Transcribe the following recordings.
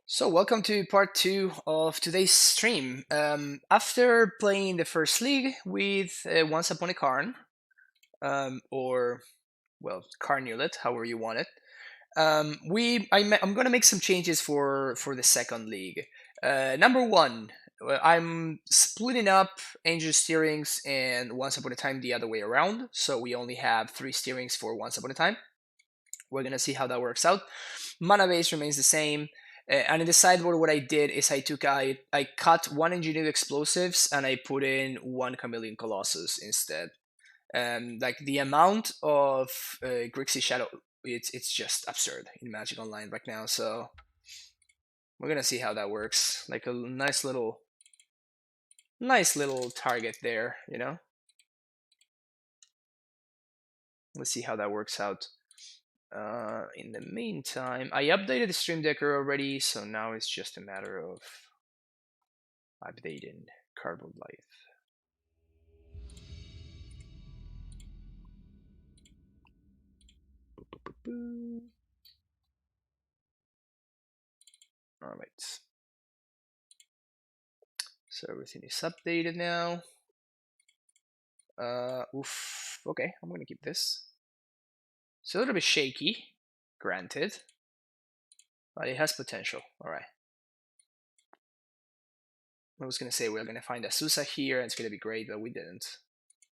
So, welcome to part two of today's stream. After playing the first league with Once Upon a Karn, or well, Karnulet, however you want it, I'm going to make some changes for the second league. Number one, I'm splitting up Angel Steerings and Once Upon a Time the other way around, so we only have three steerings for Once Upon a Time. We're gonna see how that works out. Mana base remains the same. And in the sideboard, what I did is I cut one engineered explosives and I put in one chameleon colossus instead. Like the amount of Grixis shadow, it's just absurd in Magic Online right now. So we're gonna see how that works. Like a nice little target there, you know. Let's see how that works out. In the meantime, I updated the Stream Decker already, so now it's just a matter of updating Cardboard Life. Alright. So everything is updated now. Okay, I'm gonna keep this. It's a little bit shaky, granted, but it has potential. Alright. I was gonna say we're gonna find Azusa here, and it's gonna be great, but we didn't.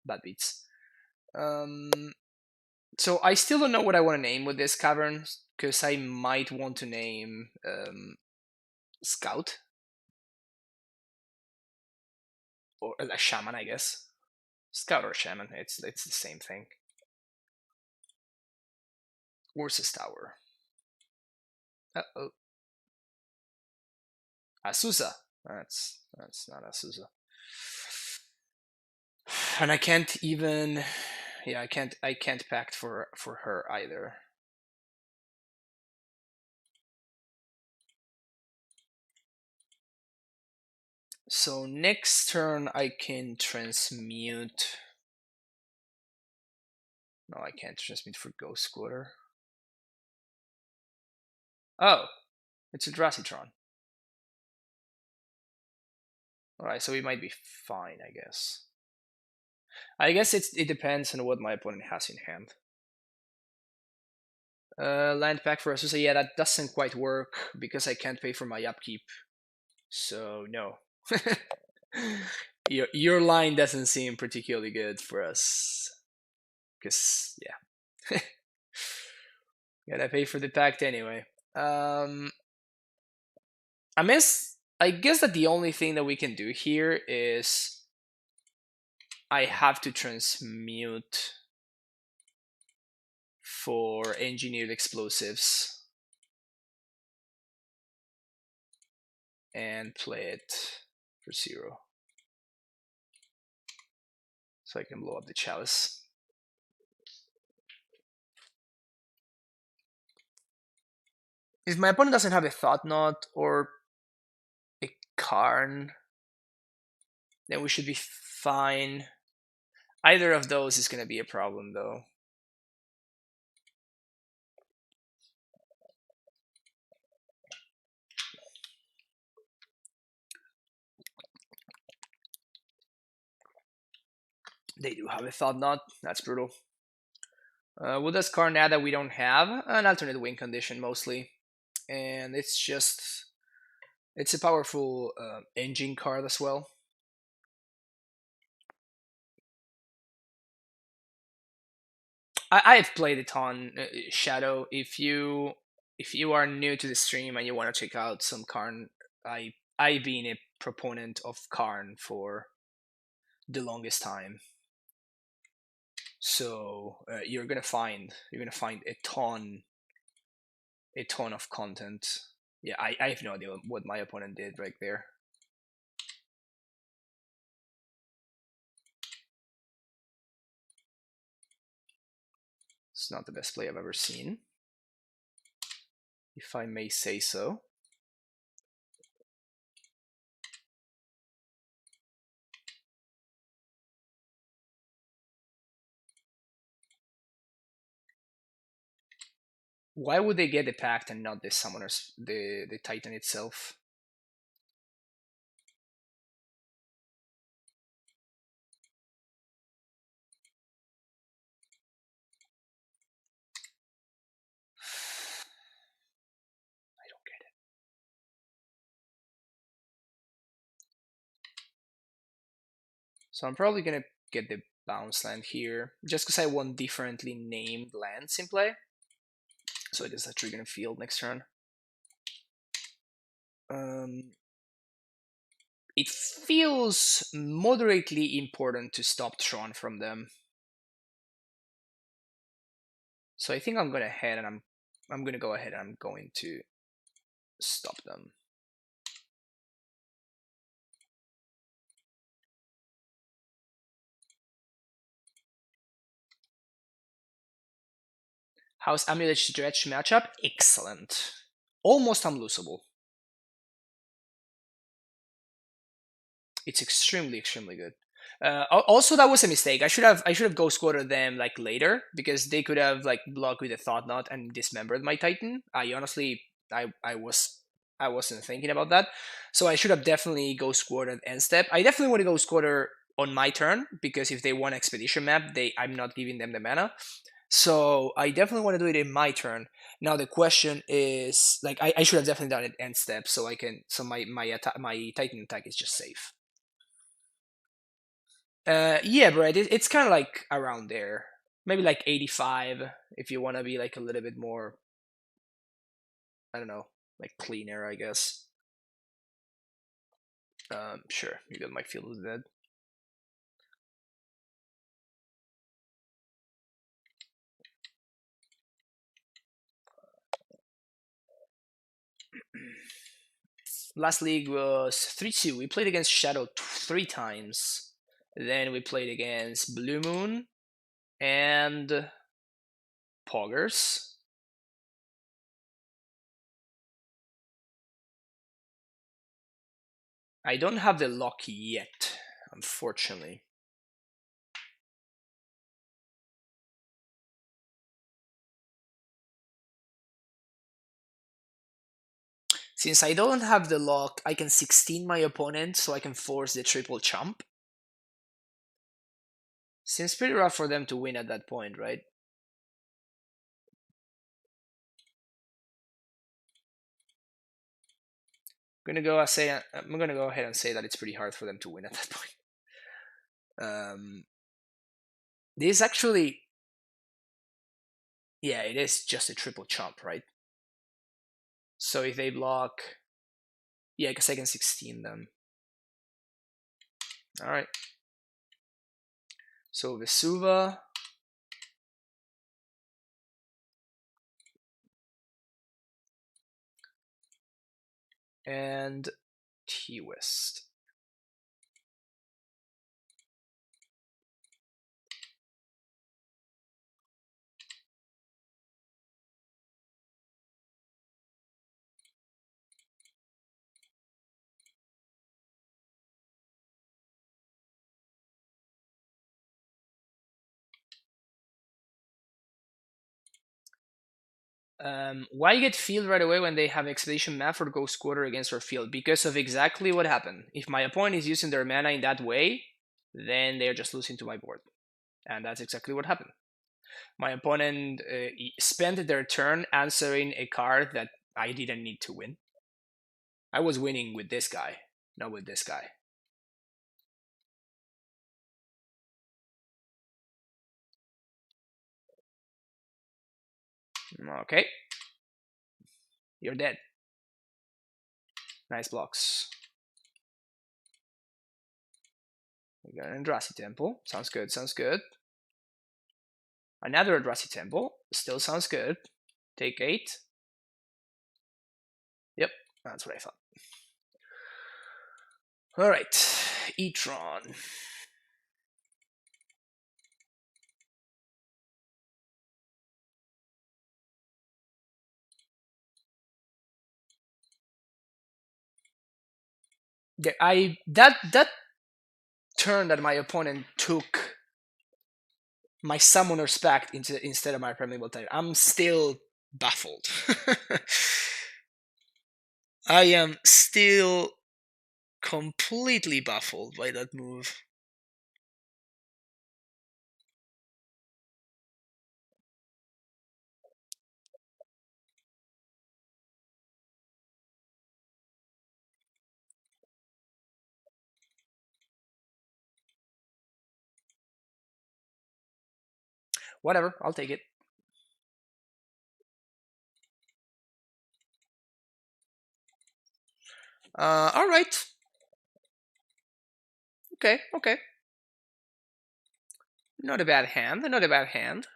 Bad beats. So I still don't know what I want to name with this cavern, because I might want to name Scout or a Shaman, I guess. Scout or Shaman, it's the same thing. Ursa's Tower. Uh-oh. Azusa. That's not Azusa. And I can't even, yeah, I can't pact for her either. So next turn I can transmute. No, I can't transmute for Ghost Quarter. Oh, it's a Eldrazi Tron. Alright, so we might be fine, I guess. I guess it depends on what my opponent has in hand. Land pack for Azusa, yeah, that doesn't quite work because I can't pay for my upkeep. So no. your line doesn't seem particularly good for us. Because yeah. Gotta pay for the pact anyway. I guess that the only thing that we can do here is I have to transmute for engineered explosives and play it for 0. So I can blow up the chalice. If my opponent doesn't have a Thought Knot or a Karn, then we should be fine. Either of those is going to be a problem, though. They do have a Thought Knot. That's brutal. What does Karn add that we don't have? An alternate win condition, mostly. And it's a powerful engine card as well. I've played it on Shadow. If you are new to the stream and you want to check out some Karn, I've been a proponent of Karn for the longest time. So you're gonna find a ton of content. Yeah, I have no idea what my opponent did right there. It's not the best play I've ever seen, if I may say so. Why would they get the pact and not the summoners, the Titan itself? I don't get it. So I'm probably gonna get the bounce land here, just because I want differently named lands in play. So it is a triggering field next turn. It feels moderately important to stop Tron from them. So I think I'm gonna head and I'm gonna go ahead and I'm going to stop them. How's Amulet Dredge matchup? Excellent. Almost unlosable. It's extremely, extremely good. Also, that was a mistake. I should have ghost quartered them like later because they could have like blocked with a thought knot and dismembered my Titan. I honestly, I wasn't thinking about that, so I should have definitely ghost quartered end step. I definitely want to ghost quarter on my turn because if they want expedition map, I'm not giving them the mana. So I definitely want to do it in my turn. Now the question is, like, I should have definitely done it end step so I can so my Titan attack is just safe. Yeah, Brett, it's kind of like around there. Maybe like 85 if you want to be like a little bit more, I don't know, like cleaner, I guess. Sure, you got my field is dead. Last league was 3-2. We played against Shadow 3 times. Then we played against Blue Moon and Poggers. I don't have the lock yet, unfortunately. Since I don't have the lock, I can 16 my opponent so I can force the triple chump. Seems pretty rough for them to win at that point, right? I'm gonna go ahead and say that it's pretty hard for them to win at that point. This actually, yeah, it is just a triple chump, right? So if they block, yeah, because I can 16 them. All right. So Vesuva. And T-West. Why get field right away when they have Expedition Map for Ghost Quarter against our field? Because of exactly what happened. If my opponent is using their mana in that way, then they're just losing to my board. And that's exactly what happened. My opponent spent their turn answering a card that I didn't need to win. I was winning with this guy, not with this guy. Okay. You're dead. Nice blocks. We got an Eldrazi Temple. Sounds good, sounds good. Another Eldrazi Temple. Still sounds good. Take 8. Yep, that's what I thought. Alright, Tron. Yeah, that turn that my opponent took my Summoner's Pact instead of my Primeval Titan, I'm still baffled. I am still completely baffled by that move. Whatever, I'll take it. All right. Okay, okay. Not a bad hand. Not a bad hand.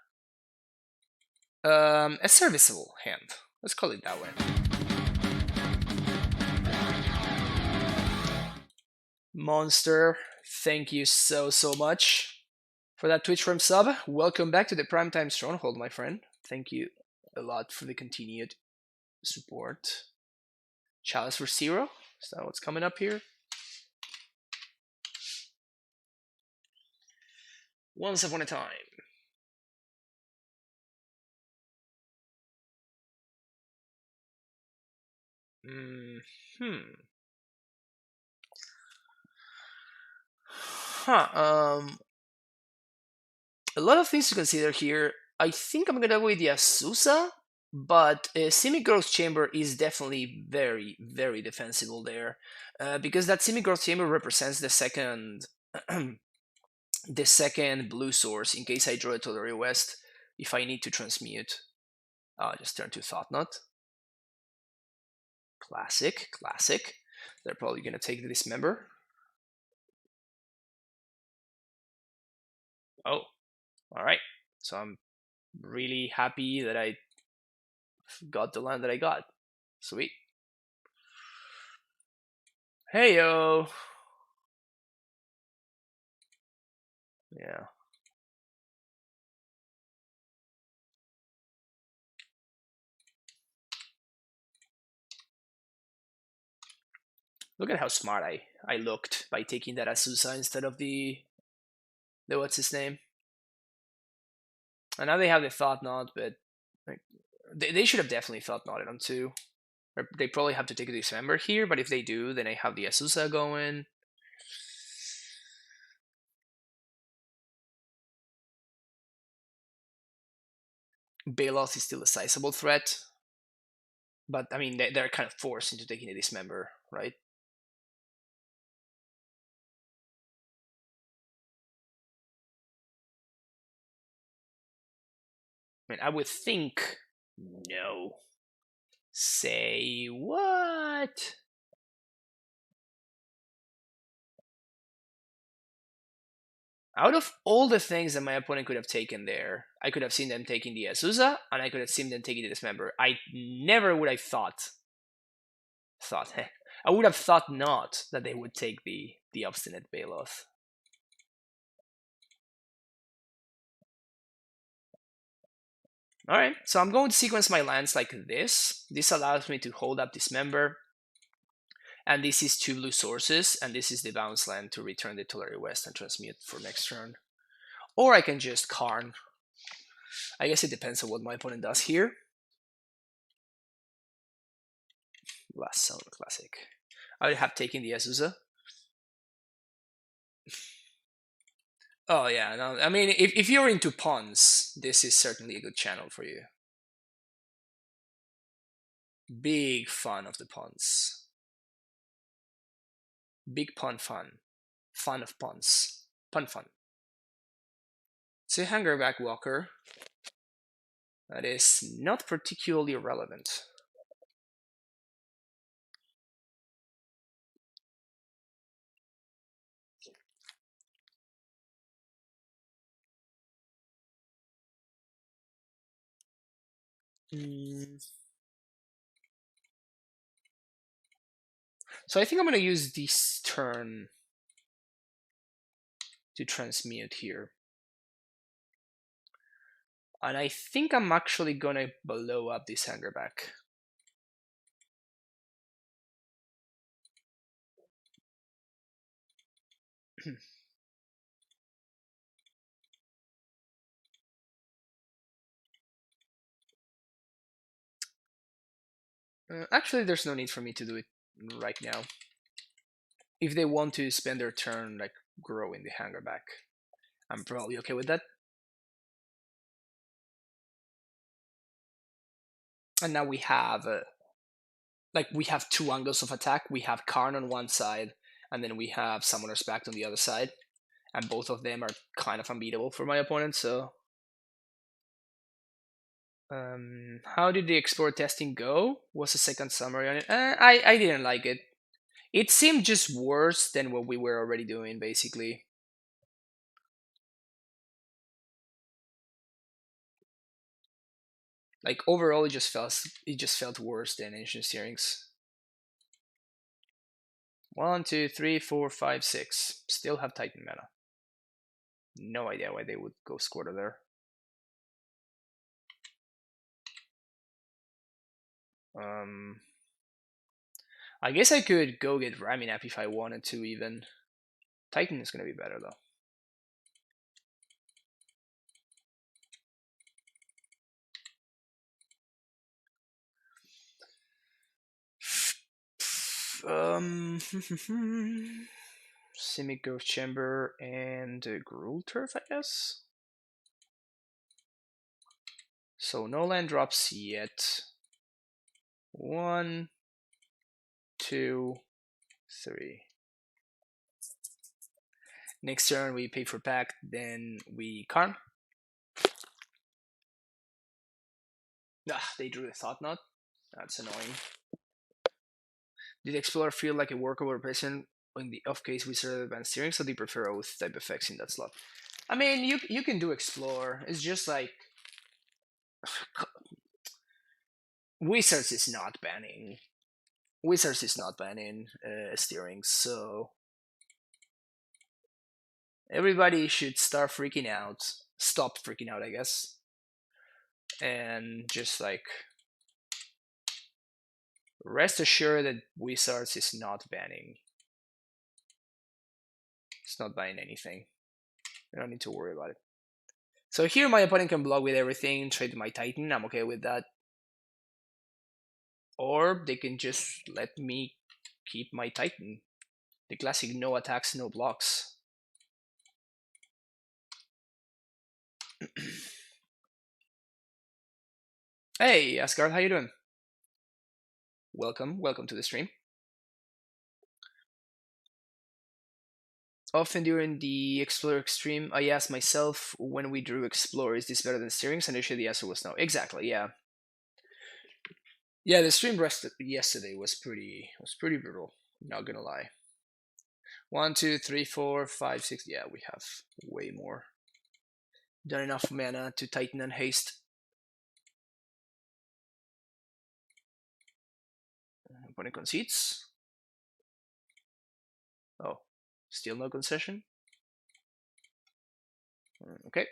A serviceable hand. Let's call it that way. Monster, thank you so much for that Twitch Prime sub. Welcome back to the Primetime Stronghold, my friend. Thank you a lot for the continued support. Chalice for Zero. Is that what's coming up here? Once upon a time. A lot of things to consider here. I think I'm gonna go with the Azusa, but Semi-Growth Chamber is definitely very defensible there, because that Semi-Growth Chamber represents the second, the second blue source in case I draw a Tolari West. If I need to transmute, I'll just turn to Thought Knot. Classic, classic. They're probably gonna take the Dismember. Oh, all right. So I'm really happy that I got the land that I got. Sweet. Hey yo. Yeah. Look at how smart I looked by taking that Azusa instead of the what's his name. And now they have the Thought Knot, but like, they should have definitely Thought Knotted on two. Or they probably have to take a Dismember here, but if they do, then I have the Azusa going. Baloth is still a sizable threat, but I mean they're kind of forced into taking a Dismember, right? I mean, I would think no. Say what? Out of all the things that my opponent could have taken there, I could have seen them taking the Azusa, and I could have seen them taking the Dismember. I never would have thought, I would have thought not that they would take the Obstinate Baloth. Alright, so I'm going to sequence my lands like this. This allows me to hold up Dismember, and this is two blue sources, and this is the bounce land to return the Tolari West and transmute for next turn. Or I can just Karn. I guess it depends on what my opponent does here. Last Summer Classic. I would have taken the Azusa. Oh yeah, no, I mean, if you're into pawns, this is certainly a good channel for you. Big fan of the pawns. Big pawn fan. Fan of pawns. Pawn fun. It's a Hangerback Walker. That is not particularly relevant. So I think I'm going to use this turn to transmute here. And I think I'm actually going to blow up this Hangerback. Actually, there's no need for me to do it right now. If they want to spend their turn like growing the hangar back, I'm probably okay with that. And now we have we have two angles of attack. We have Karn on one side, and then we have Summoner's Pact on the other side, and both of them are kind of unbeatable for my opponent. So, how did the explore testing go? Was a second summary on it? I didn't like it. It seemed just worse than what we were already doing, basically. Like overall, it just felt worse than Ancient Steerings. 1, 2, 3, 4, 5, 6. Still have Titan mana. No idea why they would go Squirtle there. I guess I could go get Raminap if I wanted to even. Titan is gonna be better though. Simic Growth Chamber and Gruul Turf, I guess. So no land drops yet. 1, 2, 3. Next turn we pay for Pact, then we Karn. They drew the Thought Knot. That's annoying. Did Explorer feel like a workable replacement in the off case Wizard Advanced Steering, so they prefer Oath type effects in that slot? I mean, you can do Explore. It's just like Wizards is not banning. Wizards is not banning steering, so everybody should start freaking out. Stop freaking out, I guess, and just like rest assured that Wizards is not banning. It's not banning anything. I don't need to worry about it. So here my opponent can block with everything, trade my Titan. I'm okay with that. Or they can just let me keep my Titan. The classic no attacks, no blocks. Hey, Asgard, how you doing? Welcome to the stream. Often during the Explorer Extreme, I asked myself when we drew Explore, is this better than Steerings? And initially the answer was no. Exactly, yeah. Yeah, the stream rest yesterday was pretty brutal. Not gonna lie. 1, 2, 3, 4, 5, 6. Yeah, we have way more. Done enough mana to Titan and haste. Opponent concedes. Oh, still no concession. Okay.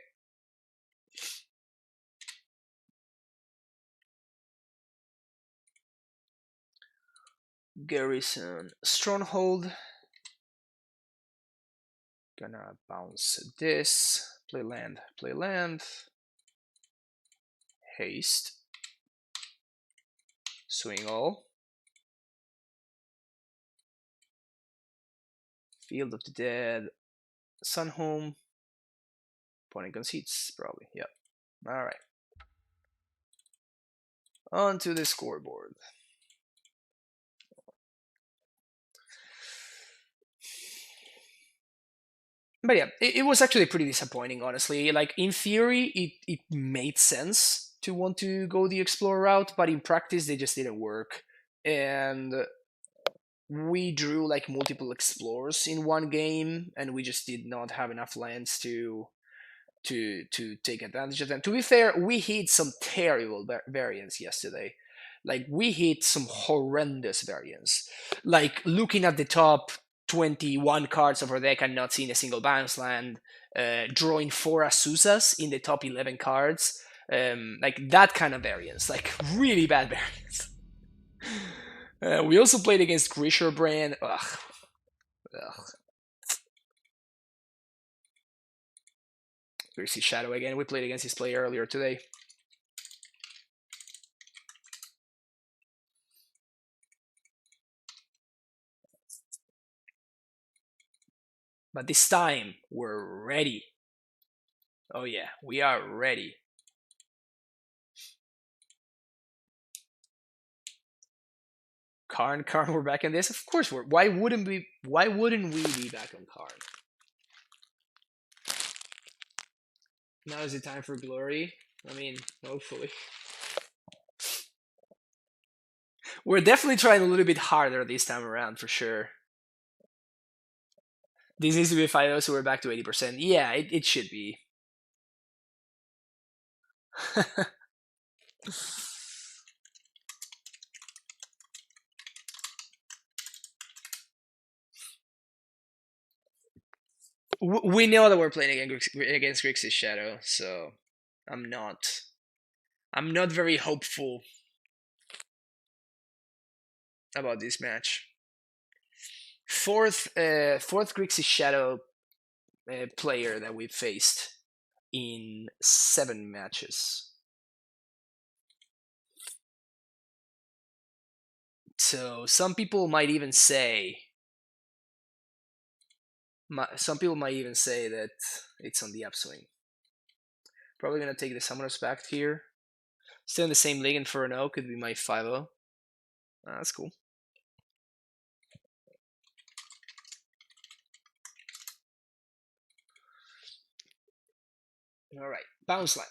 Garrison Stronghold. Gonna bounce this. Play land. Haste. Swing all. Field of the Dead. Sunhome. Opponent concedes, probably. Yep. Alright. On to the scoreboard. But yeah, it was actually pretty disappointing, honestly. Like, in theory, it made sense to want to go the Explorer route, but in practice, they just didn't work. And we drew like multiple Explorers in one game, and we just did not have enough lands to take advantage of them. To be fair, we hit some terrible variants yesterday. Like we hit some horrendous variants. Like looking at the top 21 cards of our deck and not seeing a single bounce land, drawing 4 Azuzas in the top 11 cards, like that kind of variance, like really bad variance. We also played against Grisher Brand. Ugh. Grixis Shadow again. We played against his player earlier today. But this time, we're ready. Oh yeah, we are ready. Karn, we're back in this. Of course, we're. Why wouldn't we? Why wouldn't we be back on Karn? Now is the time for glory. I mean, hopefully. We're definitely trying a little bit harder this time around, for sure. This needs to be 5 so we're back to 80%. Yeah, it should be. We know that we're playing against Grixis Shadow, so I'm not very hopeful about this match. Fourth Grixis Shadow player that we've faced in 7 matches. So some people might even say that it's on the upswing. Probably gonna take the Summoner's Pact here. Still in the same league, and for an O could be my 5-0. That's cool. All right, bounce line.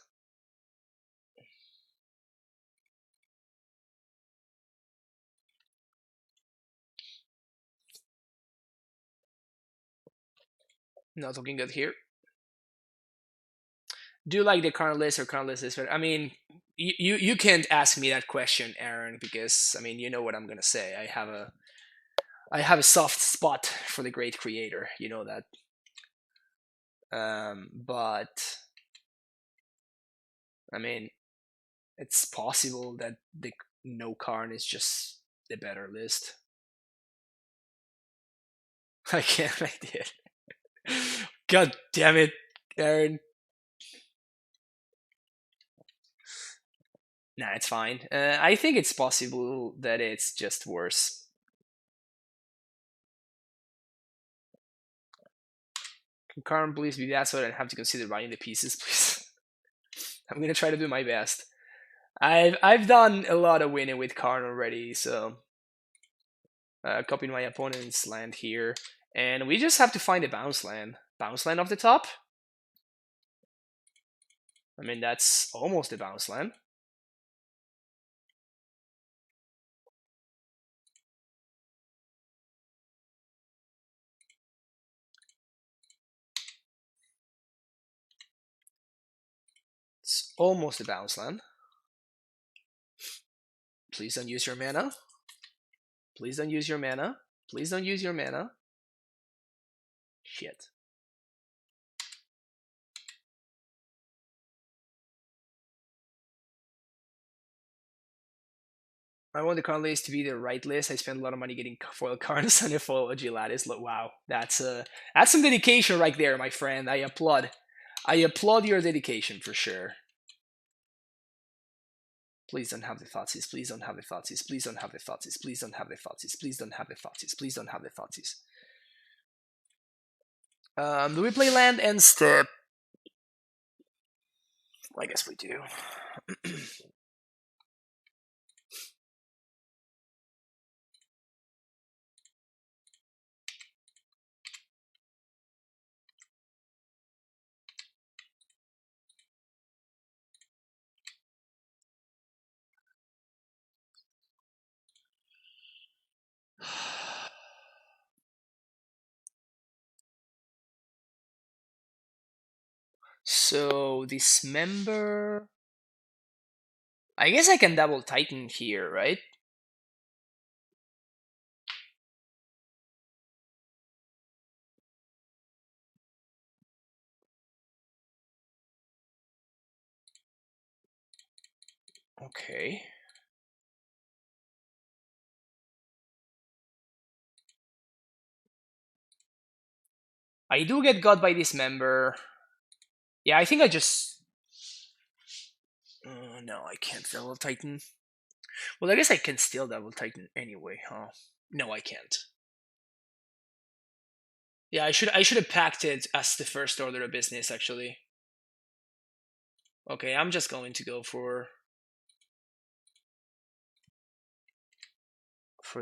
Not looking good here. Do you like the current list or current list is better? I mean, you can't ask me that question, Aaron, because I mean you know what I'm gonna say. I have a soft spot for the great creator. You know that. But I mean, it's possible that the no Karn is just the better list. I can't. I did. God damn it, Aaron. Nah, it's fine. I think it's possible that it's just worse. Can Karn please be that so I don't have to consider buying the pieces, please? I'm gonna try to do my best. I've done a lot of winning with Karn already, so copying my opponent's land here, and we just have to find a bounce land. Bounce land off the top. I mean that's almost a bounce land. It's almost a bounce land. Please don't use your mana. Please don't use your mana. Please don't use your mana. Shit. I want the Karn list to be the right list. I spent a lot of money getting foil Karns and a foil Agilatis. Wow, that's some dedication right there, my friend. I applaud your dedication for sure. Please don't have the Thoughtseize. Please don't have the Thoughtseize. Please don't have the Thoughtseize. Please don't have the Thoughtseize. Please don't have the Thoughtseize. Please don't have the Thoughtseize. Do we play land and step? I guess we do. So dismember. I guess I can double Titan here, right? Okay. I do get got by dismember. Yeah, I think I just. No, I can't double Titan. Well, I guess I can still double Titan anyway, huh? No, I can't. Yeah, I should have packed it as the first order of business actually. Okay, I'm just going to go for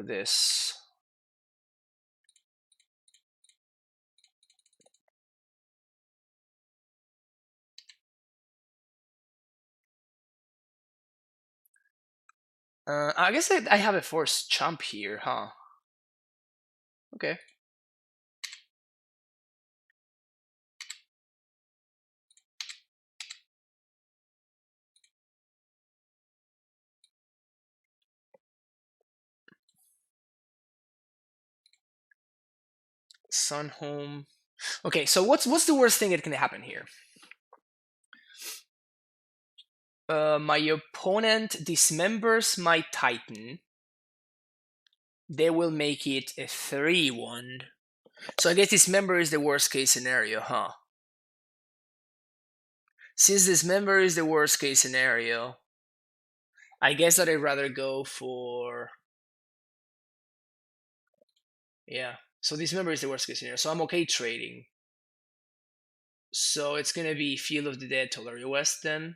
this. I guess I have a forced jump here, huh? Okay. Sun home. Okay, so what's the worst thing that can happen here? My opponent dismembers my Titan. They will make it a 3-1. So I guess dismember is the worst case scenario, huh? Since dismember is the worst case scenario, I guess that I'd rather go for... Yeah, so dismember is the worst case scenario, so I'm okay trading. So it's gonna be Field of the Dead Tolari West then.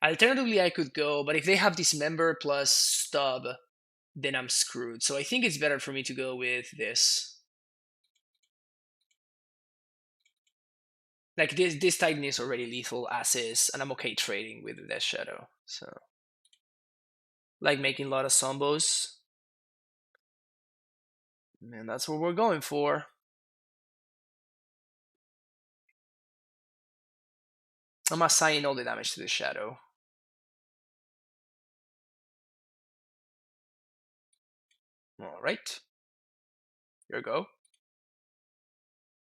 Alternatively, I could go, but if they have dismember plus stub, then I'm screwed. So I think it's better for me to go with this. Like this Titan is already lethal as is, and I'm okay trading with the Death Shadow. So like making a lot of sombos. And that's what we're going for. I'm assigning all the damage to the Shadow. Alright. Here we go.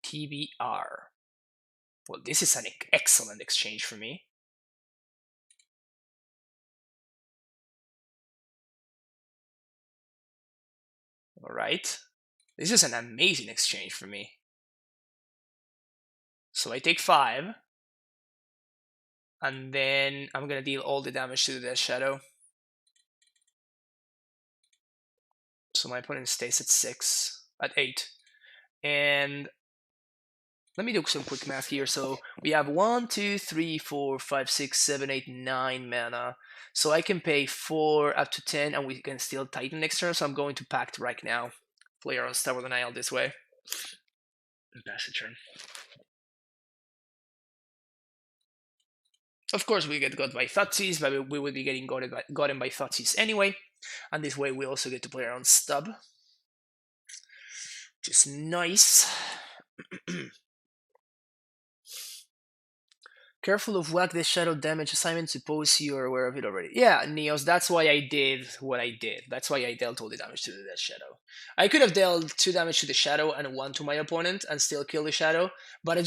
TBR. Well, this is an excellent exchange for me. Alright. This is an amazing exchange for me. So I take 5. And then I'm gonna deal all the damage to the Death Shadow. So my opponent stays at 8. And let me do some quick math here. So we have 1, 2, 3, 4, 5, 6, 7, 8, 9 mana. So I can pay 4 up to 10, and we can still Titan next turn. So I'm going to Pact right now. Play our Star with an Isle this way. And pass the turn. Of course, we get got by Thoughtseize, but we will be getting gotten by Thoughtseize anyway. And this way, we also get to play our own Stub, which is nice. Careful of whack the shadow damage assignment, suppose you are aware of it already. Yeah, Neos, that's why I did what I did. That's why I dealt all the damage to the Death Shadow. I could have dealt 2 damage to the Shadow and 1 to my opponent and still kill the Shadow, but I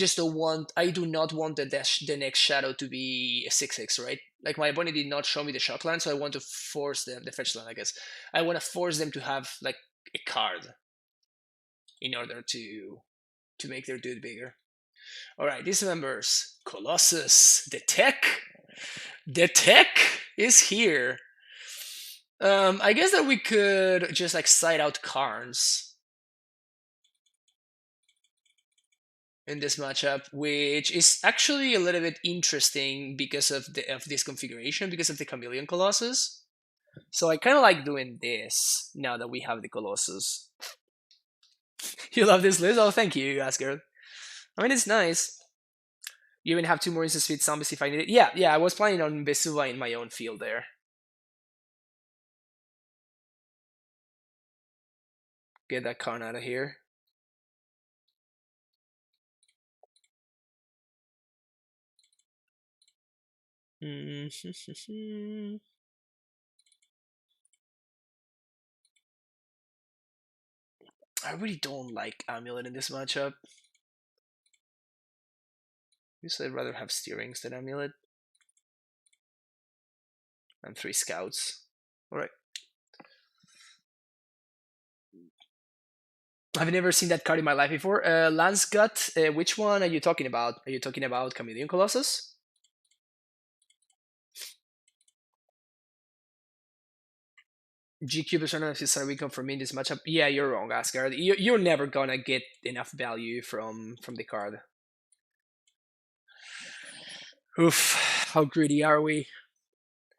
do not want the next Shadow to be a 6/6, right? Like, my opponent did not show me the shock land, so I want to force them, the fetch land, I guess. I want to force them to have, like, a card in order to make their dude bigger. Alright, these members. Colossus. The tech is here. I guess that we could just like side out Karns in this matchup, which is actually a little bit interesting because of this configuration, because of the Chameleon Colossus. So I kind of like doing this now that we have the Colossus. You love this list? Oh, thank you, Asgard. I mean, it's nice. You even have 2 more instant speed zombies if I need it. Yeah, I was planning on Vesuva in my own field there. Get that Karn out of here. I really don't like Amulet in this matchup. Usually I'd rather have Steerings than Amulet. And 3 Scouts. Alright. I've never seen that card in my life before. Lance Gut, which one are you talking about? Are you talking about Chameleon Colossus? GQ is one of his weekend for me in this matchup. Yeah, you're wrong, Asgard. You're never gonna get enough value from the card. Oof, how greedy are we?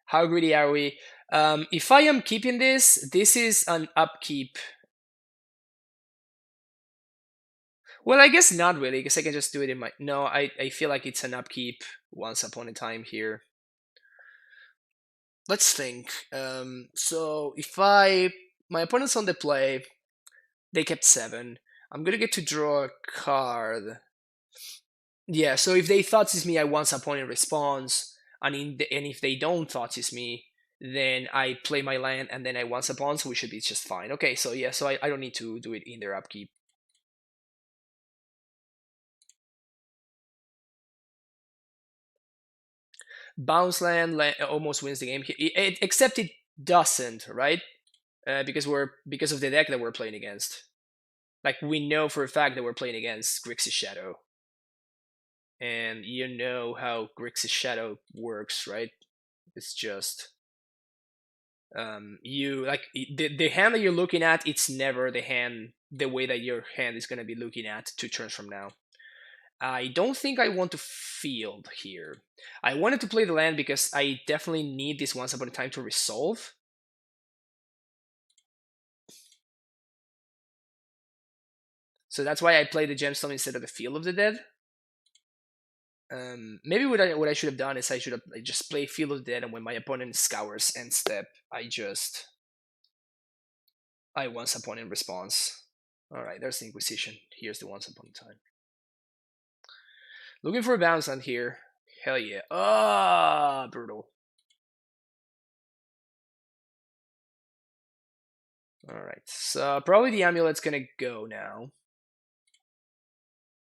How greedy are we? If I am keeping this is an upkeep. Well, I guess not really, because I can just do it in my. No, I feel like it's an upkeep once upon a time here. Let's think. So if my opponent's on the play, they kept 7. I'm gonna get to draw a card. Yeah, so if they Thoughtseize me, I once opponent responds, and if they don't Thoughtseize me, then I play my land and then I once upon, so we should be just fine. Okay, so yeah, so I don't need to do it in their upkeep. Bounce land almost wins the game here, except it doesn't, right? Because of the deck that we're playing against. Like we know for a fact that we're playing against Grixis Shadow, and you know how Grixis Shadow works, right? It's just you like the hand that you're looking at. It's never the way that your hand is going to be looking at 2 turns from now. I don't think I want to field here. I wanted to play the land because I definitely need this once upon a time to resolve. So that's why I played the gemstone instead of the Field of the Dead. Maybe what I should have done is I should have just play Field of the Dead, and when my opponent scours end step, I once upon in response. All right, there's the Inquisition. Here's the once upon a time. Looking for a bounce land here. Hell yeah. Ah, brutal. Alright, so probably the Amulet's gonna go now.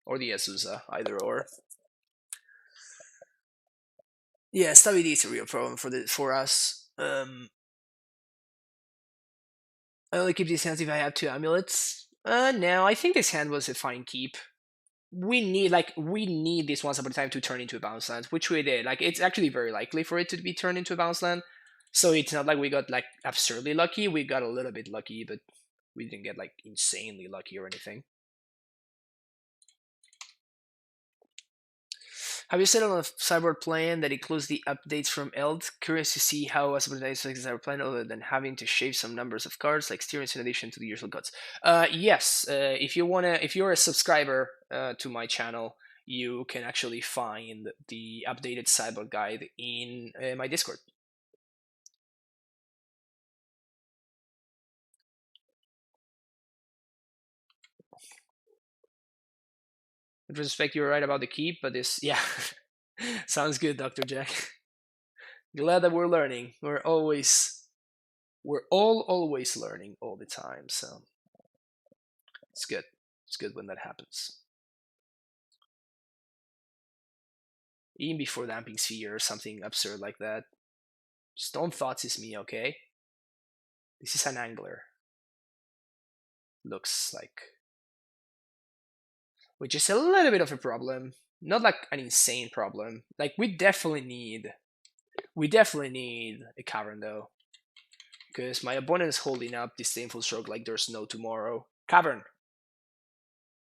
Or the Azusa, either or. Yeah, stability is a real problem for us. I only keep these hands if I have 2 amulets. No, I think this hand was a fine keep. We need this once upon a time to turn into a bounce land, which we did. Like it's actually very likely for it to be turned into a bounce land. So it's not like we got like absurdly lucky. We got a little bit lucky, but we didn't get like insanely lucky or anything. Have you settled on a cyborg plan that includes the updates from Eld? Curious to see how a cyborg cyber plan other than having to shave some numbers of cards like steerings in addition to the usual gods. Yes, if you're a subscriber to my channel, you can actually find the updated cyborg guide in my Discord. In retrospect, you were right about the keep, but this, yeah, sounds good, Dr. Jack. Glad that we're learning. We're all always learning all the time, so it's good. It's good when that happens. Even before Damping Sphere or something absurd like that. Just don't Thoughtseize me, okay? This is an angler. Looks like. Which is a little bit of a problem. Not like an insane problem. Like we definitely need a cavern though. Because my opponent is holding up Disdainful Stroke like there's no tomorrow. Cavern!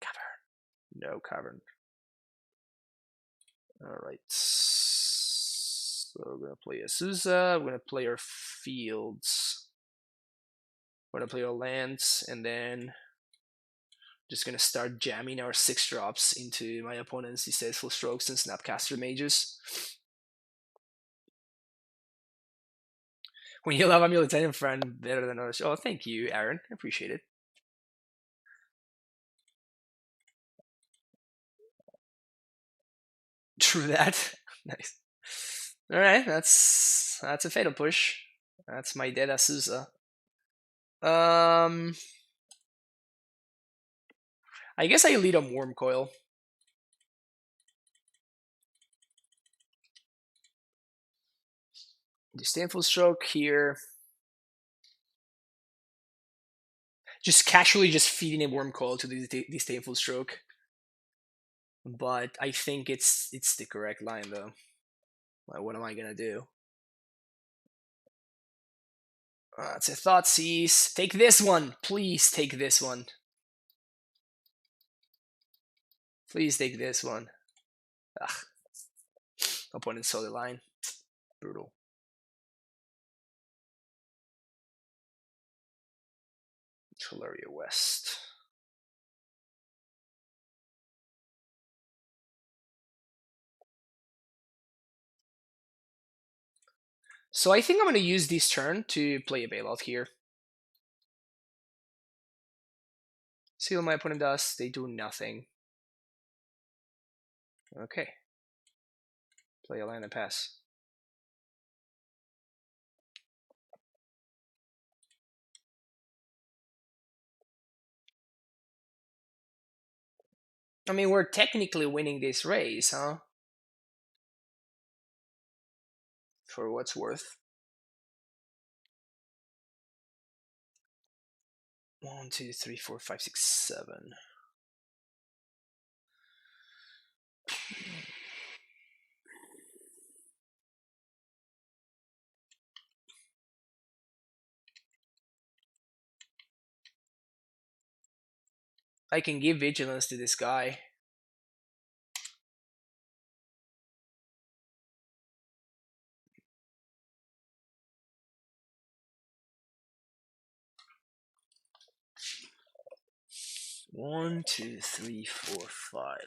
Cavern. No cavern. Alright. So we're gonna play Azusa, we're gonna play our fields. We're gonna play our lands, and then just gonna start jamming our 6-drops into my opponent's Distasteful Strokes and Snapcaster Mages. When you love a Militarian friend better than others. Oh, thank you, Aaron. I appreciate it. True that. Nice. Alright, that's a fatal push. That's my dead Azusa. I guess I lead on Worm Coil. Disdainful Stroke here. Just casually just feeding a Worm Coil to the Disdainful Stroke. But I think it's the correct line though. Like, what am I gonna do? It's a Thoughtseize. Take this one. Please take this one. Please take this one. Ugh. Opponent saw the line. Brutal. Tolaria West. So I think I'm going to use this turn to play a bailout here. See what my opponent does. They do nothing. Okay. Play a land and pass. I mean, we're technically winning this race, huh? For what's worth. 1, 2, 3, 4, 5, 6, 7. I can give vigilance to this guy. One, two, three, four, 5.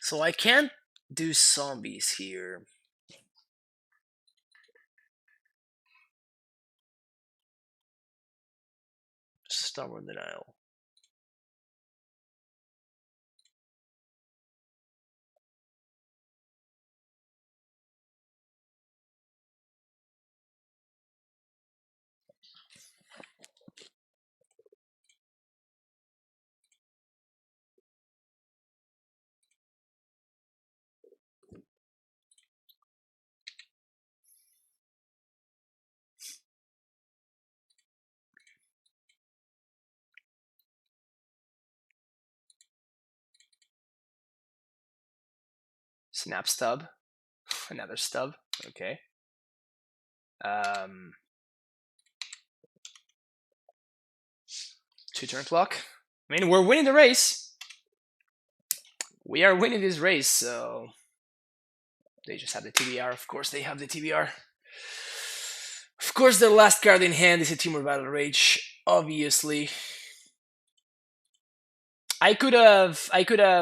So I can't do zombies here. Stubborn denial. Snap stub. Another stub. Okay. 2-turn clock. I mean, we're winning the race. We are winning this race, so they just have the TBR. Of course, they have the TBR. Of course, the last card in hand is a Timur Battle Rage. Obviously, I could have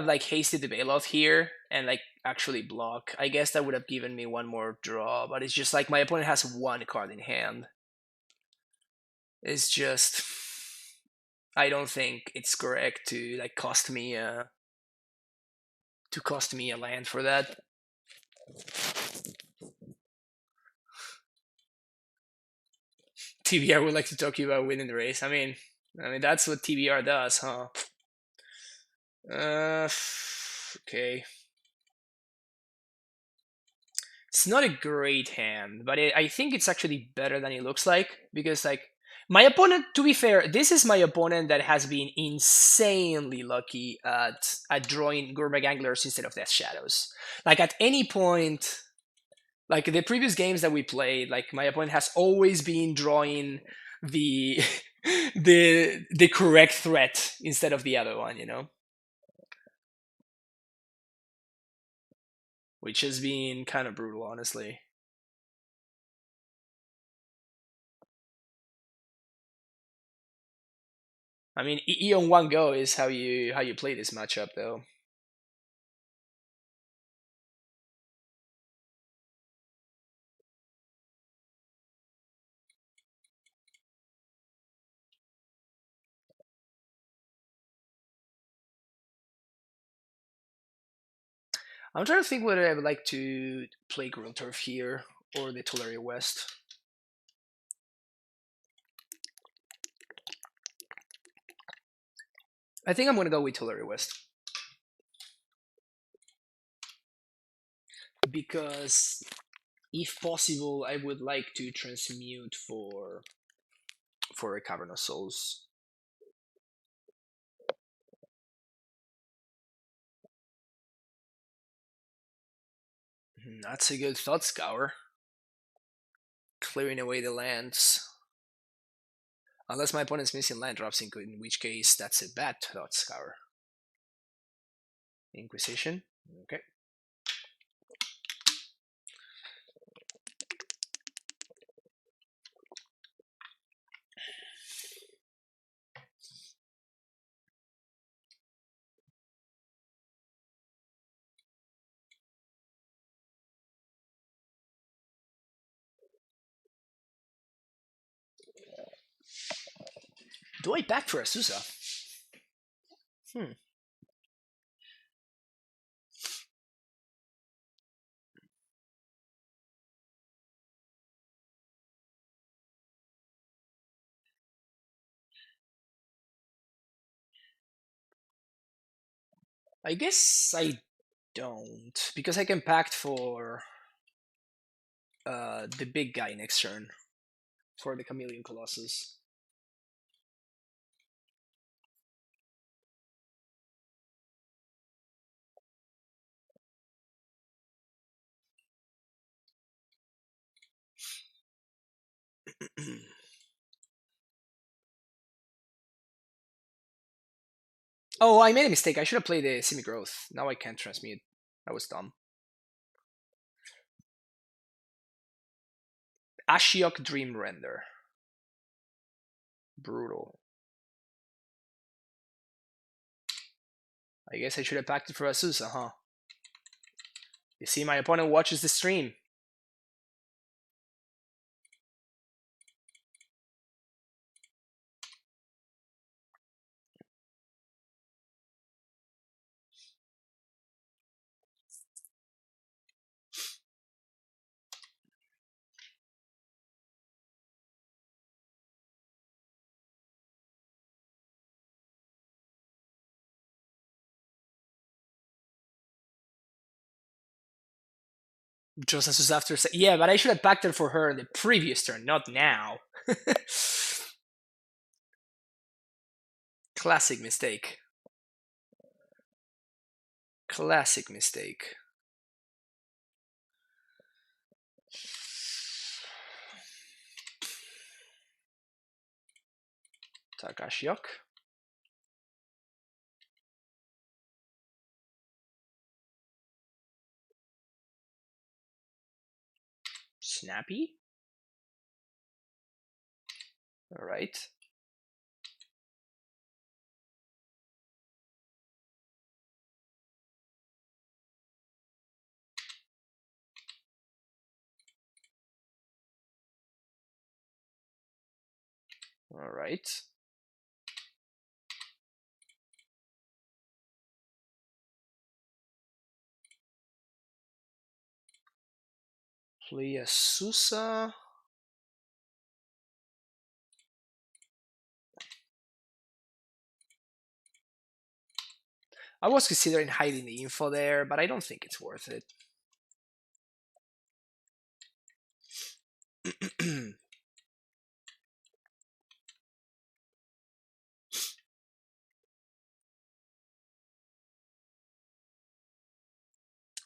like hasted the bailout here and like actually block. I guess that would have given me one more draw, but it's just like my opponent has one card in hand. It's just I don't think it's correct to like cost me a land for that. TBR would like to talk to you about winning the race. I mean that's what TBR does, huh? Okay. It's not a great hand, but I think it's actually better than it looks like because like my opponent, to be fair, this is my opponent that has been insanely lucky at drawing Gourmet Anglers instead of Death Shadows. Like at any point, like the previous games that we played, like my opponent has always been drawing the the correct threat instead of the other one, you know, which has been kind of brutal, honestly. I mean, on one go is how you play this matchup, though. I'm trying to think whether I would like to play Grilled Turf here or the Tolaria West. I think I'm going to go with Tolaria West. Because, if possible, I would like to transmute for a Cavern of Souls. That's a good Thought Scour. Clearing away the lands. Unless my opponent's missing land drops, in which case that's a bad thought scour. Inquisition. Okay. Do I back for Azusa? I guess I don't, because I can pact for the big guy next turn for the Chameleon Colossus. Oh, I made a mistake. I should have played a Semi-Growth. Now I can't transmute. That was dumb. Ashiok Dream Render. Brutal. I guess I should have packed it for Azusa, huh? You see, my opponent watches the stream. Just as after, yeah, but I should have packed it for her in the previous turn, not now. Classic mistake. Classic mistake. Takashiok. Snappy. All right. All right. Play Azusa. I was considering hiding the info there, but I don't think it's worth it.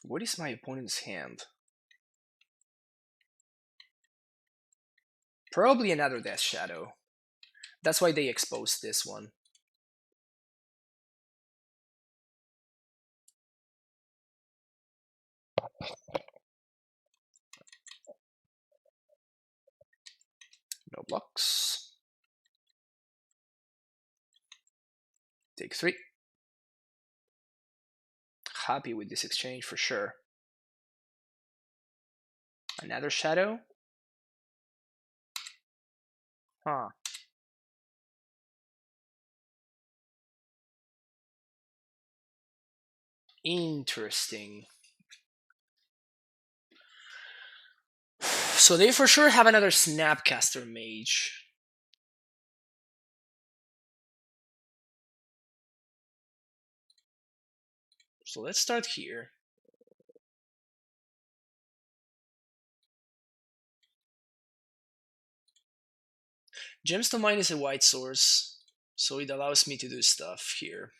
What is my opponent's hand? Probably another Death Shadow. That's why they exposed this one. No blocks. Take 3. Happy with this exchange for sure. Another Shadow? Huh. Interesting. So they for sure have another Snapcaster Mage. So let's start here. Gemstone Mine is a white source, so it allows me to do stuff here.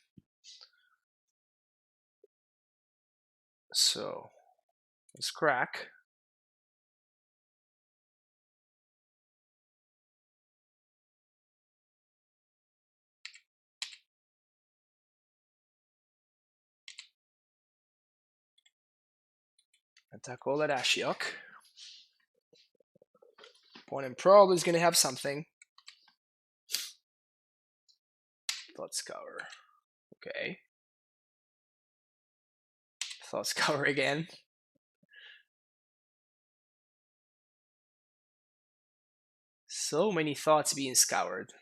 So let's crack. Attack all at Ashiok. Opponent probably is going to have something. Thought Scour. Okay. Thought Scour again. So many thoughts being scoured.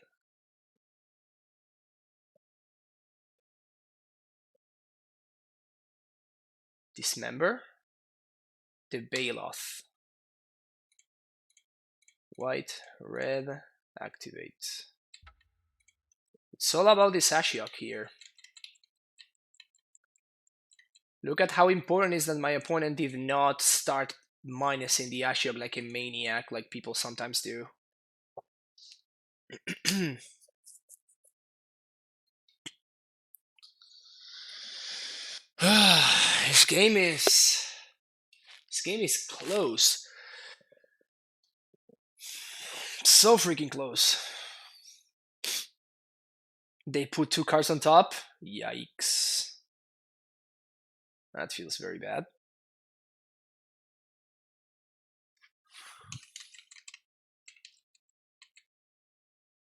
Dismember. The Baloth. White, red, activate. It's all about this Ashiok here. Look at how important it is that my opponent did not start minusing the Ashiok like a maniac, like people sometimes do. This game is close. So freaking close. They put 2 cards on top. Yikes. That feels very bad.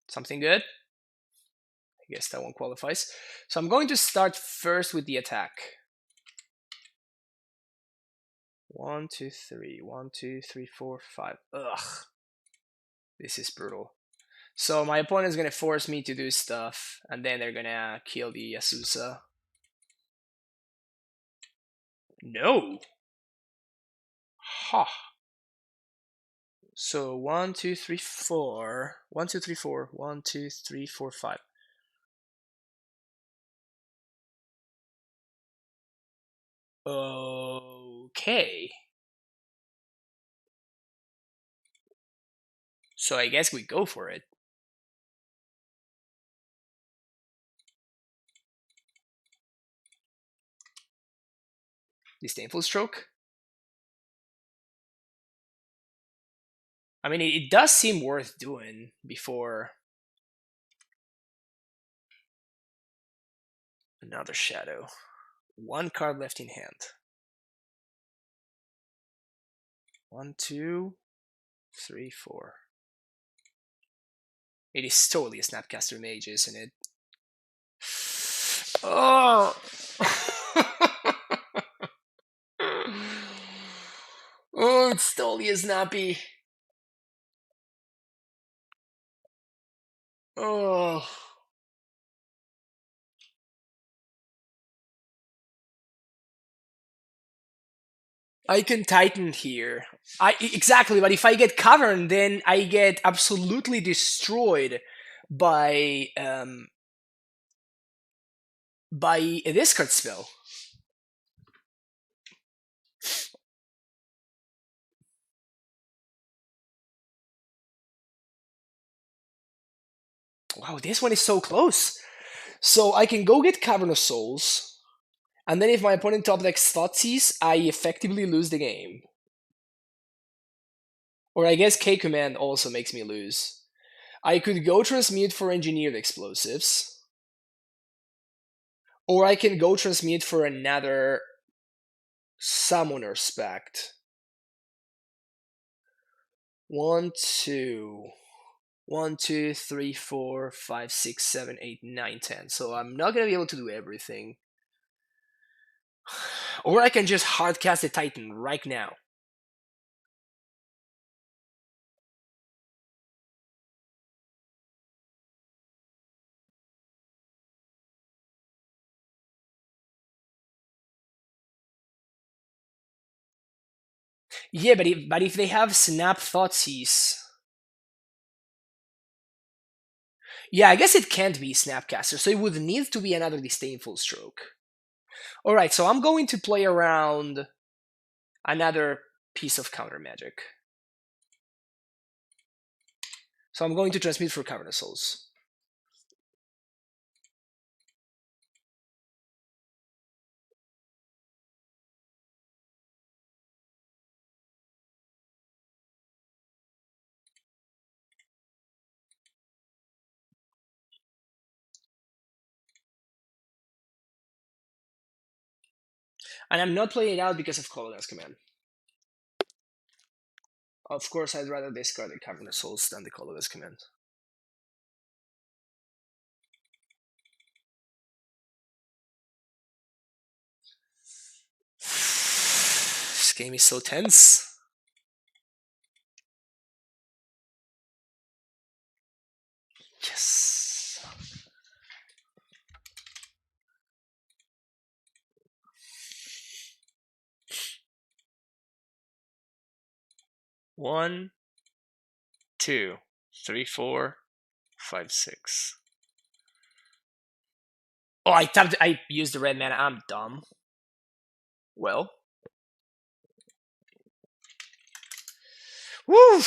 Something good? I guess that one qualifies. So I'm going to start first with the attack. 1, 2, 3. 1, 2, 3, 4, 5. Ugh. This is brutal. So my opponent is going to force me to do stuff, and then they're going to kill the Azusa. No! Ha! So 1, 2, 3, 4. 1, 2, 3, 4. 1, 2, 3, 4, 5. Okay. So I guess we go for it. Disdainful Stroke. I mean, it does seem worth doing before another Shadow. 1 card left in hand. 1, 2, 3, 4. It is totally a Snapcaster Mage, isn't it? Oh! Oh, it's totally a Snappy. Oh. I can Titan here. Exactly, but if I get Cavern, then I get absolutely destroyed by a discard spell. Wow, this one is so close. So I can go get Cavern of Souls, and then if my opponent top decks Thoughtseize, I effectively lose the game. Or I guess K Command also makes me lose. I could go Transmute for Engineered Explosives. Or I can go Transmute for another Summoner's Pact. 1, 2. 1, 2, 3, 4, 5, 6, 7, 8, 9, 10. So I'm not gonna be able to do everything. Or I can just hardcast the Titan right now. Yeah, but if they have Snap Thoughtseize... Yeah, I guess it can't be Snapcaster, so it would need to be another Disdainful Stroke. Alright, so I'm going to play around another piece of counter magic. So I'm going to transmute for Cavern of Souls. And I'm not playing it out because of Colonel's Command. Of course, I'd rather discard the Cavern of Souls than the Colorless Command. This game is so tense. Yes. One, two, three, 4, 5, 6. Oh, I used the red mana. I'm dumb. Well. Woo!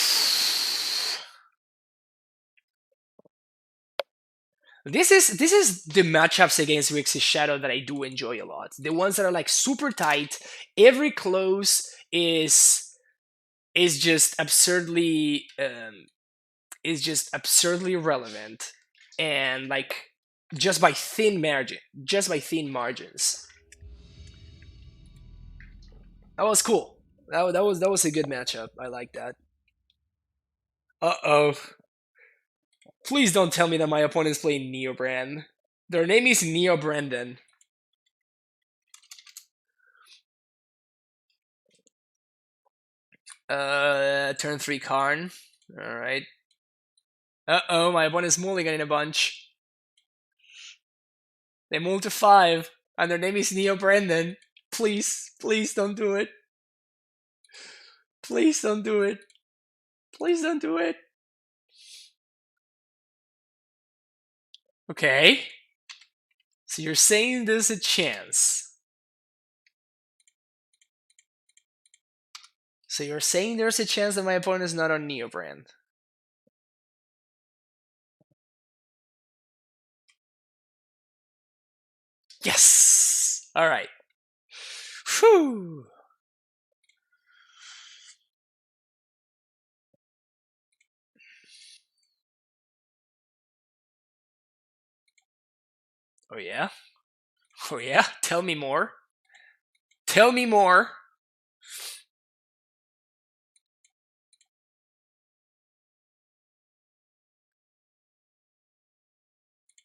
This is the matchups against Grixis Shadow that I do enjoy a lot. The ones that are like super tight. Every close is just absurdly relevant, and like just by thin margins. That was cool. That was a good matchup. I like that. Uh-oh. Please don't tell me that my opponent's playing Neobrand. Their name is Neo Brandon. Turn 3 Karn. Alright. Uh-oh, my opponent's mulliganing a bunch. They moved to 5, and their name is Neo Brandon. Please, please don't do it. Please don't do it. Please don't do it. Okay. So you're saying there's a chance. So you're saying there's a chance that my opponent is not on Neobrand. Yes! Alright. Whew! Oh yeah? Oh yeah? Tell me more. Tell me more.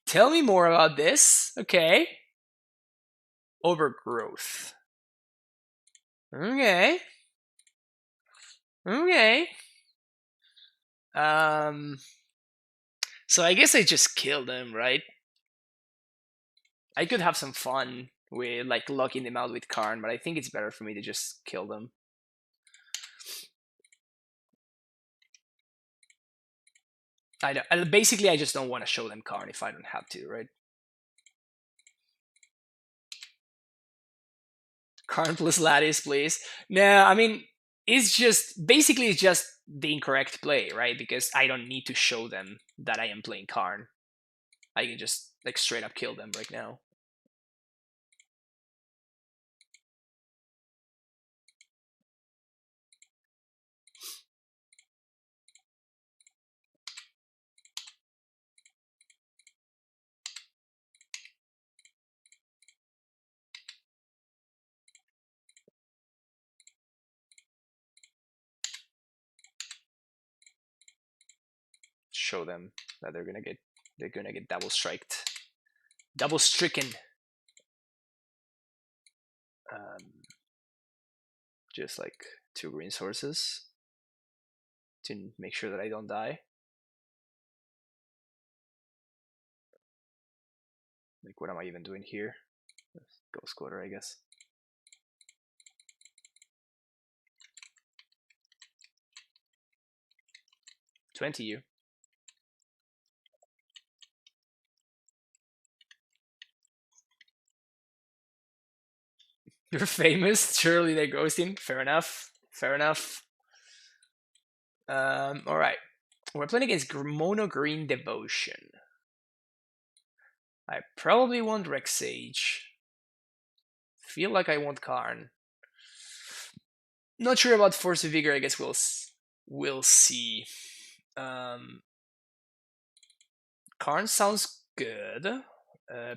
Tell me more about this. Okay. Overgrowth. Okay. Okay. So I guess I just killed them, right? I could have some fun with like locking them out with Karn, but I think it's better for me to just kill them. Basically, I just don't want to show them Karn if I don't have to, right? Karn plus Lattice, please. No, I mean, it's just the incorrect play, right? Because I don't need to show them that I am playing Karn. I can just like straight up kill them right now. Show them that they're gonna get double striked, double stricken. Just like 2 green sources to make sure that I don't die. Like, what am I even doing here? Ghost Quarter, I guess. $20. You're famous. Surely they're ghosting. Fair enough. Fair enough. All right. We're playing against Mono Green Devotion. I probably want Rex Sage. Feel like I want Karn. Not sure about Force of Vigor. I guess we'll see. Karn sounds good.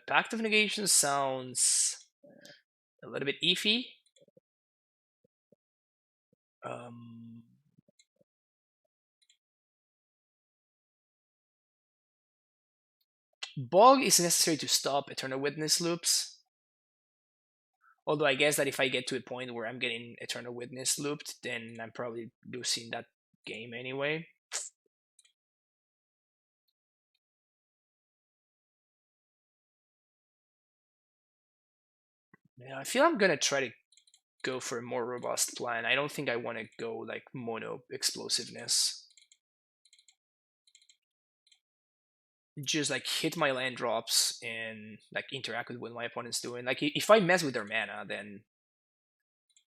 Pact of Negation sounds a little bit iffy. Bog is necessary to stop Eternal Witness loops. Although I guess that if I get to a point where I'm getting Eternal Witness looped, then I'm probably losing that game anyway. Yeah, I feel I'm gonna try to go for a more robust plan. I don't think I want to go like mono explosiveness. Just like hit my land drops and like interact with what my opponent's doing. Like if I mess with their mana, then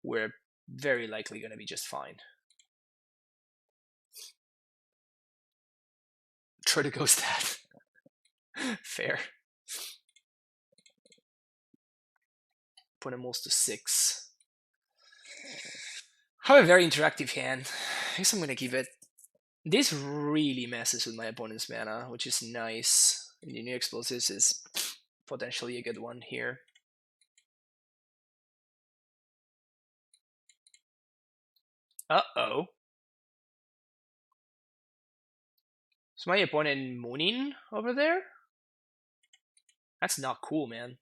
we're very likely gonna be just fine. Try to ghost that. Fair. Put them most to 6. I have a very interactive hand. I guess I'm gonna keep it. This really messes with my opponent's mana, which is nice. And the new explosives is potentially a good one here. Uh-oh. Is my opponent mooning over there? That's not cool, man.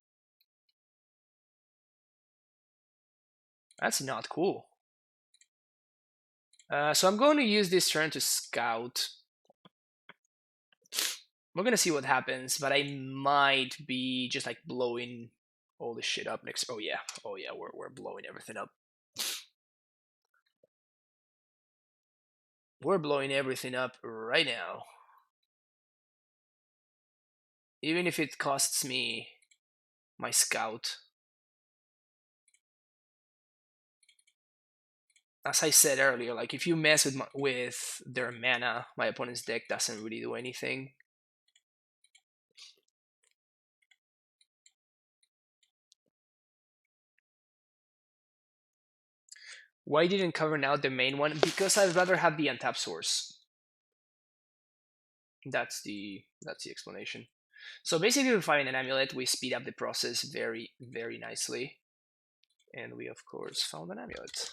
That's not cool. So I'm going to use this turn to scout. We're gonna see what happens, but I might be just like blowing all this shit up next. Oh yeah, we're blowing everything up. We're blowing everything up right now. Even if it costs me my scout. As I said earlier, like if you mess with their mana, my opponent's deck doesn't really do anything. Why didn't Cavern out the main one? Because I'd rather have the untap source. That's the explanation. So basically, we find an amulet, we speed up the process very, very nicely. And we, of course, found an amulet.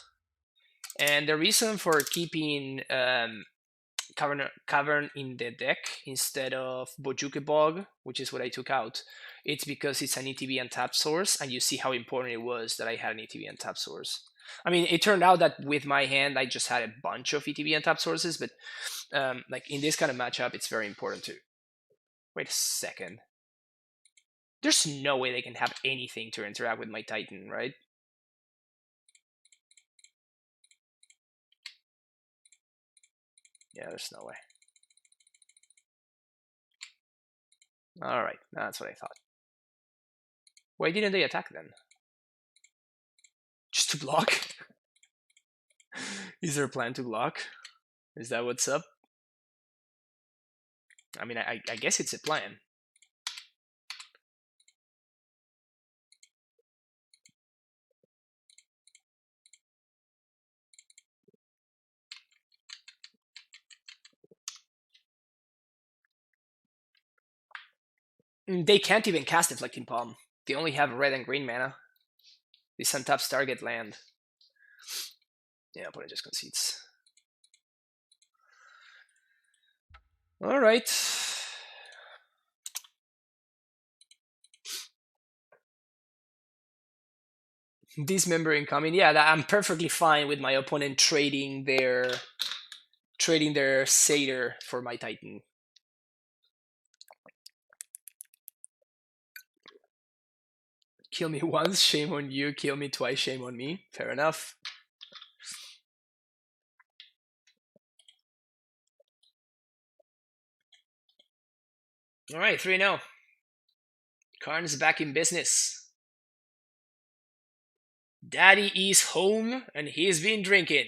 And the reason for keeping Cavern in the deck instead of Bojuke Bog, which is what I took out, it's because it's an ETB untap source, and you see how important it was that I had an ETB untap source. I mean, it turned out that with my hand, I just had a bunch of ETB untap sources, but like in this kind of matchup, it's very important too. Wait a second. There's no way they can have anything to interact with my Titan, right? Yeah, there's no way. Alright, that's what I thought. Why didn't they attack then? Just to block? Is there a plan to block? Is that what's up? I mean, I guess it's a plan. They can't even cast Deflecting Palm. They only have red and green mana. This untaps target land. Yeah, opponent just concedes. Alright. Dismember incoming. Yeah, I'm perfectly fine with my opponent trading their Satyr for my Titan. Kill me once, shame on you. Kill me twice, shame on me. Fair enough. Alright, 3-0. Karn's back in business. Daddy is home and he's been drinking.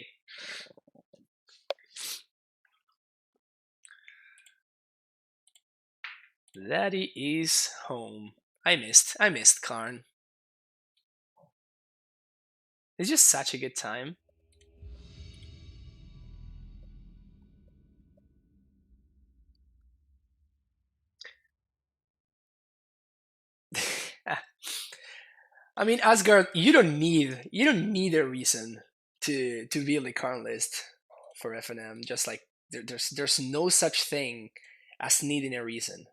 Daddy is home. I missed Karn. It's just such a good time. I mean, Asgard, you don't need a reason to build a Karn list for FNM. Just like there's no such thing as needing a reason.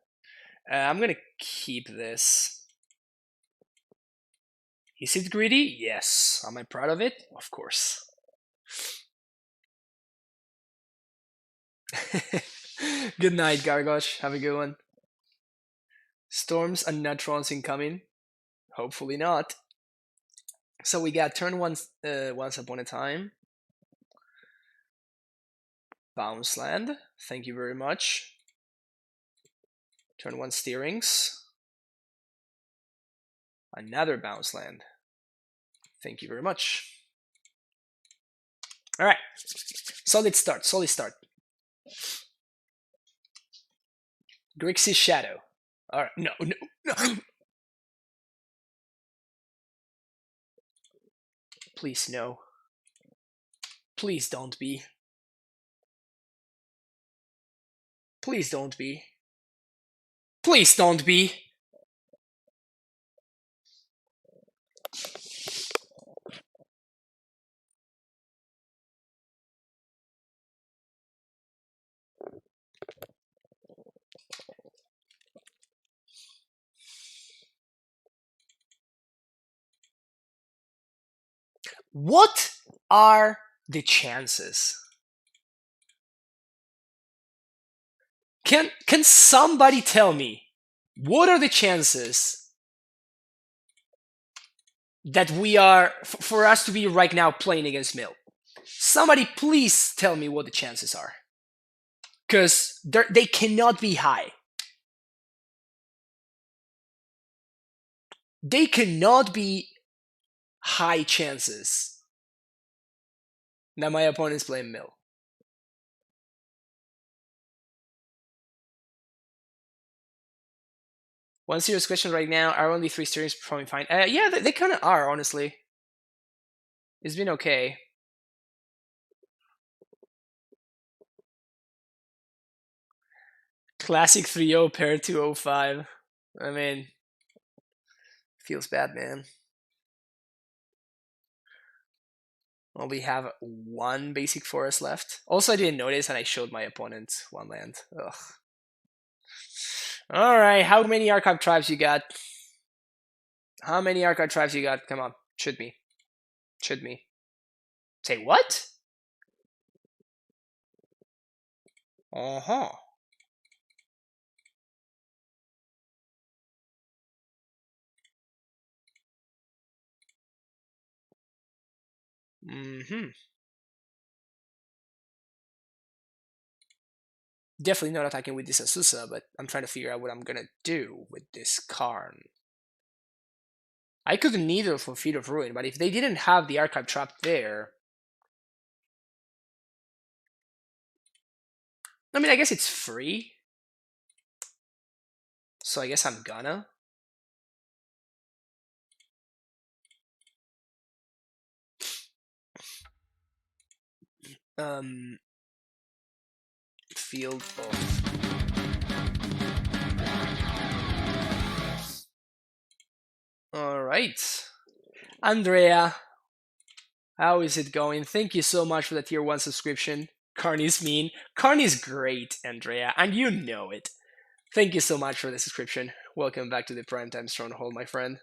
I'm gonna keep this. Is it greedy? Yes. Am I proud of it? Of course. Good night, Gargosh. Have a good one. Storms and not Trons incoming. Hopefully not. So we got turn once upon a time. Bounce land. Thank you very much. Turn 1 steerings. Another bounce land. Thank you very much. All right. Solid start. Solid start. Grixis Shadow. All right. No, no, no. Please, no. Please don't be. Please don't be. Please don't be. What are the chances? Can somebody tell me what are the chances that we are for us to be right now playing against Mill? Somebody please tell me what the chances are, because they cannot be high. They cannot be high chances that my opponent's playing Mill. One serious question right now: are only 3 steerings performing fine? Yeah, they kind of are, honestly. It's been okay. Classic 3-0 pair 205. I mean, feels bad, man. Only have 1 basic forest left. Also, I didn't notice, and I showed my opponent 1 land. Ugh. All right, how many archive tribes you got? How many archive tribes you got? Come on, should me. Should me. Say what? Uh-huh. Mm-hmm. Definitely not attacking with this Azusa, but I'm trying to figure out what I'm gonna do with this Karn. I could needle for Feet of Ruin, but if they didn't have the archive trap there... I mean, I guess it's free. So I guess I'm gonna. Field of... Alright. Andrea, how is it going? Thank you so much for the tier 1 subscription. Karn is mean. Karn is great, Andrea, and you know it. Thank you so much for the subscription. Welcome back to the Primetime Stronghold, my friend.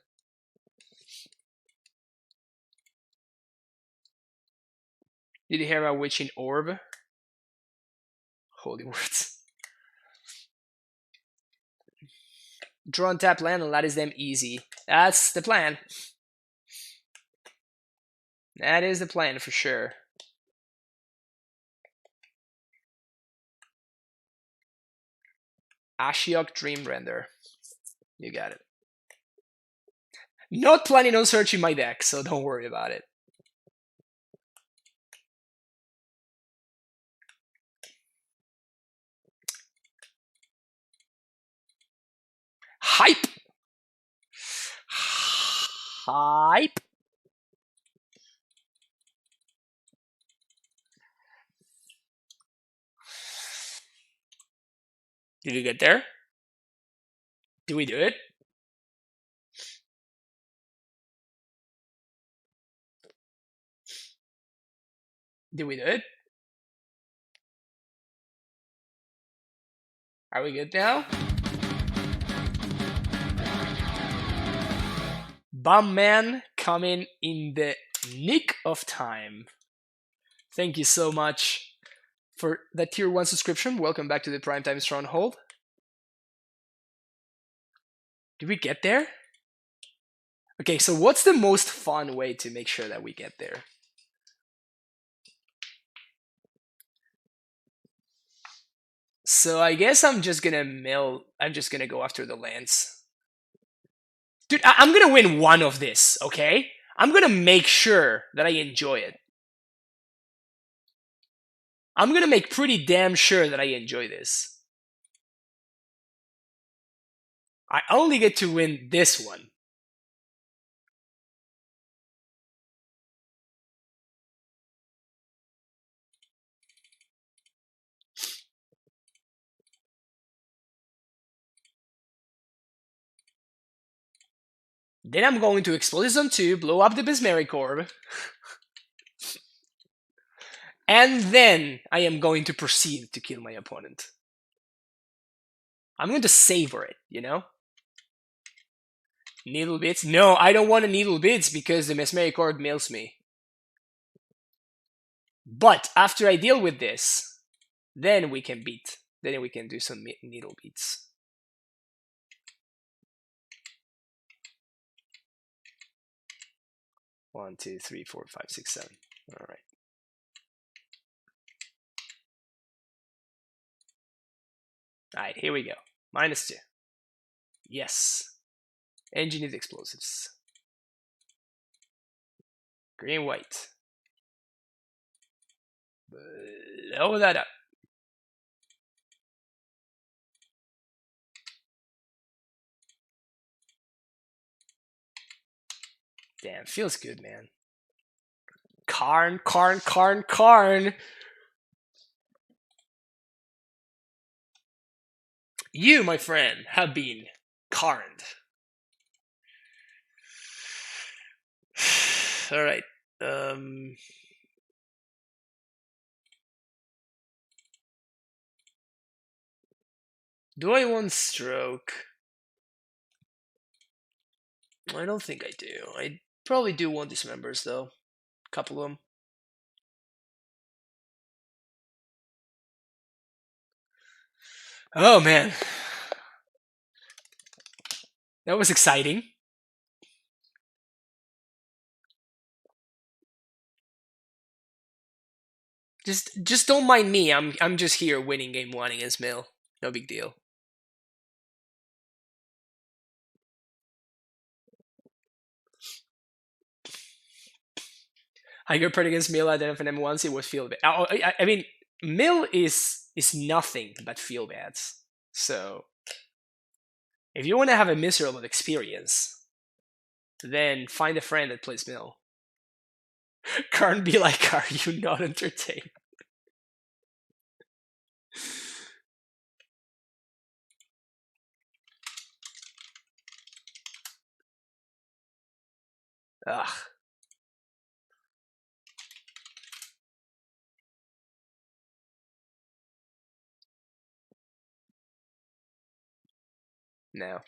Did you hear about Witching Orb? Holy words. Draw and tap land and lattice them easy. That's the plan. That is the plan for sure. Ashiok Dreamrender. You got it. Not planning on searching my deck, so don't worry about it. Hype! Hype! Did you get there? Did we do it? Did we do it? Are we good now? Bum Man coming in the nick of time. Thank you so much for that tier 1 subscription. Welcome back to the Primetime Stronghold. Did we get there? Okay, so what's the most fun way to make sure that we get there? So I guess I'm just gonna go after the lands. Dude, I'm gonna win one of this, okay? I'm gonna make sure that I enjoy it. I'm gonna make pretty damn sure that I enjoy this. I only get to win this one. Then I'm going to explode this on 2, blow up the Besmeric Orb. And then I am going to proceed to kill my opponent. I'm going to savor it, you know? Needle Bits? No, I don't want a Needle Bits because the Mesmeric Orb mills me. But after I deal with this, then we can beat. Then we can do some Needle Beats. One, two, three, four, five, six, seven. All right. All right, here we go. -2. Yes. Engineered explosives. Green, white. Blow that up. Damn, feels good, man. Karn, Karn, Karn, Karn. You, my friend, have been Karned. All right. Do I want Stroke? I don't think I do. I probably do want Dismembers, though. A couple of them. Oh, man. That was exciting. Just don't mind me. I'm just here winning game 1 against Mill. No big deal. I compared against Mill at FNM once, it was feel bad. I mean, Mill is nothing but feel bads. So if you want to have a miserable experience, then find a friend that plays Mill. Karn be like, are you not entertained? Ugh. No.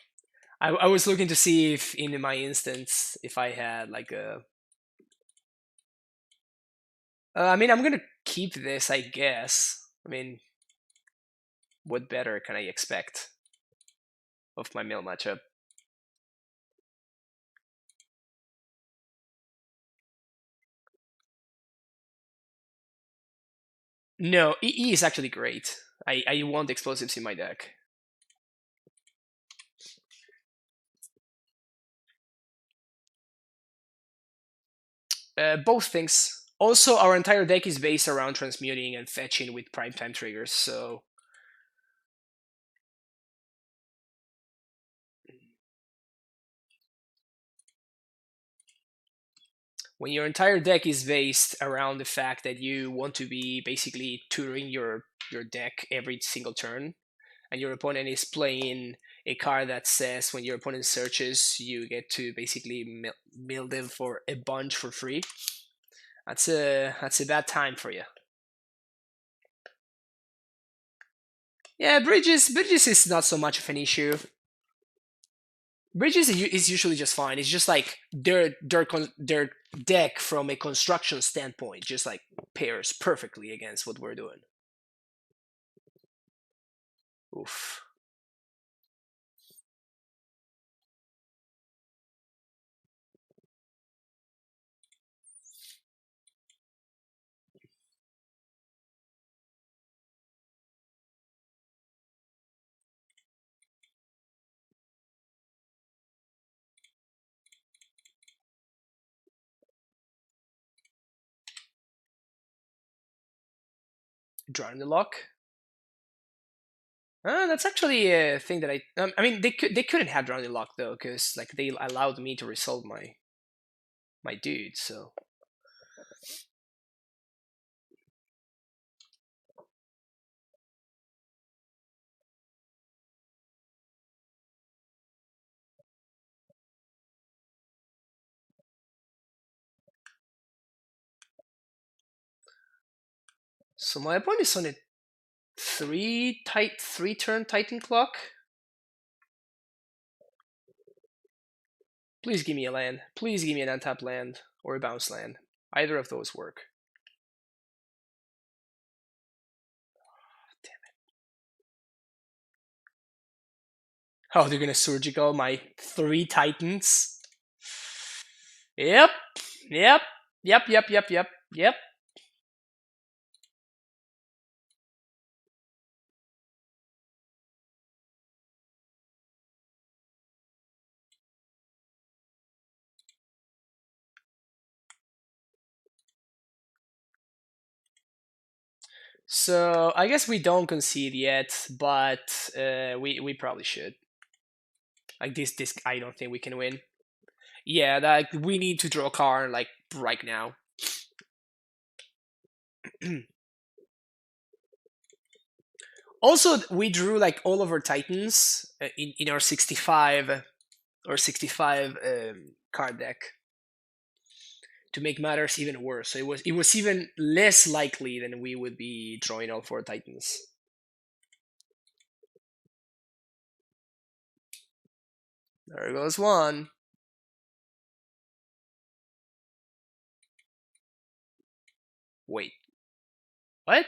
I was looking to see if in my instance, if I had like a... I mean, I'm gonna keep this, I guess. I mean, what better can I expect of my Mill matchup? No, EE is actually great. I want explosives in my deck. Both things. Also, our entire deck is based around transmuting and fetching with primetime triggers, so... When your entire deck is based around the fact that you want to be basically tutoring your deck every single turn, and your opponent is playing a card that says when your opponent searches, you get to basically mill them for a bunch for free. That's a bad time for you. Yeah, bridges is not so much of an issue. Bridges is usually just fine. It's just like their deck from a construction standpoint just like pairs perfectly against what we're doing. Oof. Drawing the lock. That's actually a thing that I mean, they couldn't have drawn the lock though, because like they allowed me to resolve my dude. So my opponent is on a three turn Titan clock. Please give me a land. Please give me an untapped land or a bounce land. Either of those work. Damn it. Oh, they're gonna surgical my 3 Titans. Yep. Yep. Yep. Yep. Yep. Yep. Yep. So I guess we don't concede yet, but we probably should. Like this I don't think we can win. Yeah, like we need to draw Karn like right now. Also, we drew like all of our Titans in our 65 or 65 card deck to make matters even worse. So it was even less likely than we would be drawing all 4 Titans. There goes one. Wait. What?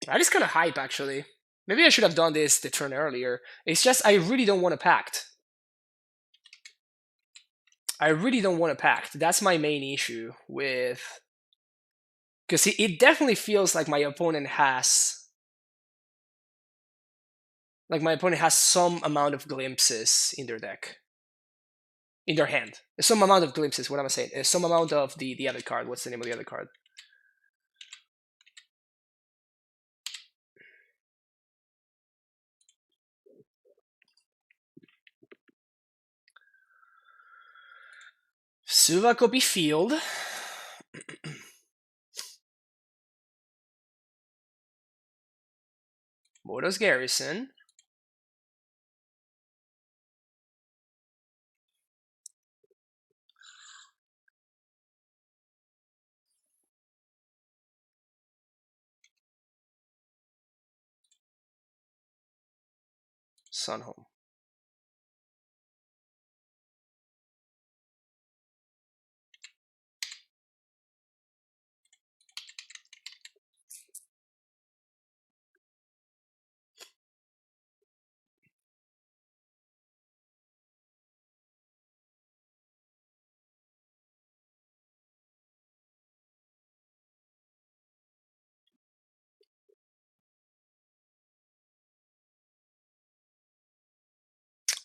That is kind of hype, actually. Maybe I should have done this the turn earlier. It's just I really don't want a pact. I really don't want a pact. That's my main issue with... Because it definitely feels like my opponent has... Like my opponent has some amount of glimpses in their deck. In their hand. Some amount of glimpses, what am I saying? Some amount of the other card. What's the name of the other card? Suvakopi Field. Mordos Garrison. Sunhome.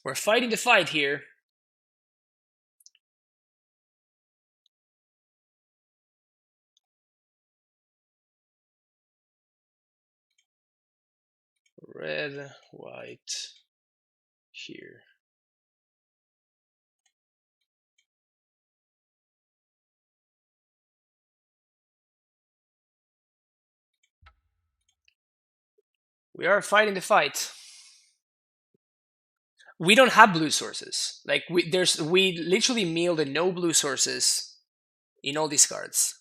We're fighting the fight here. Red, white, here. We are fighting the fight. We don't have blue sources. Like we literally milled no blue sources in all these cards.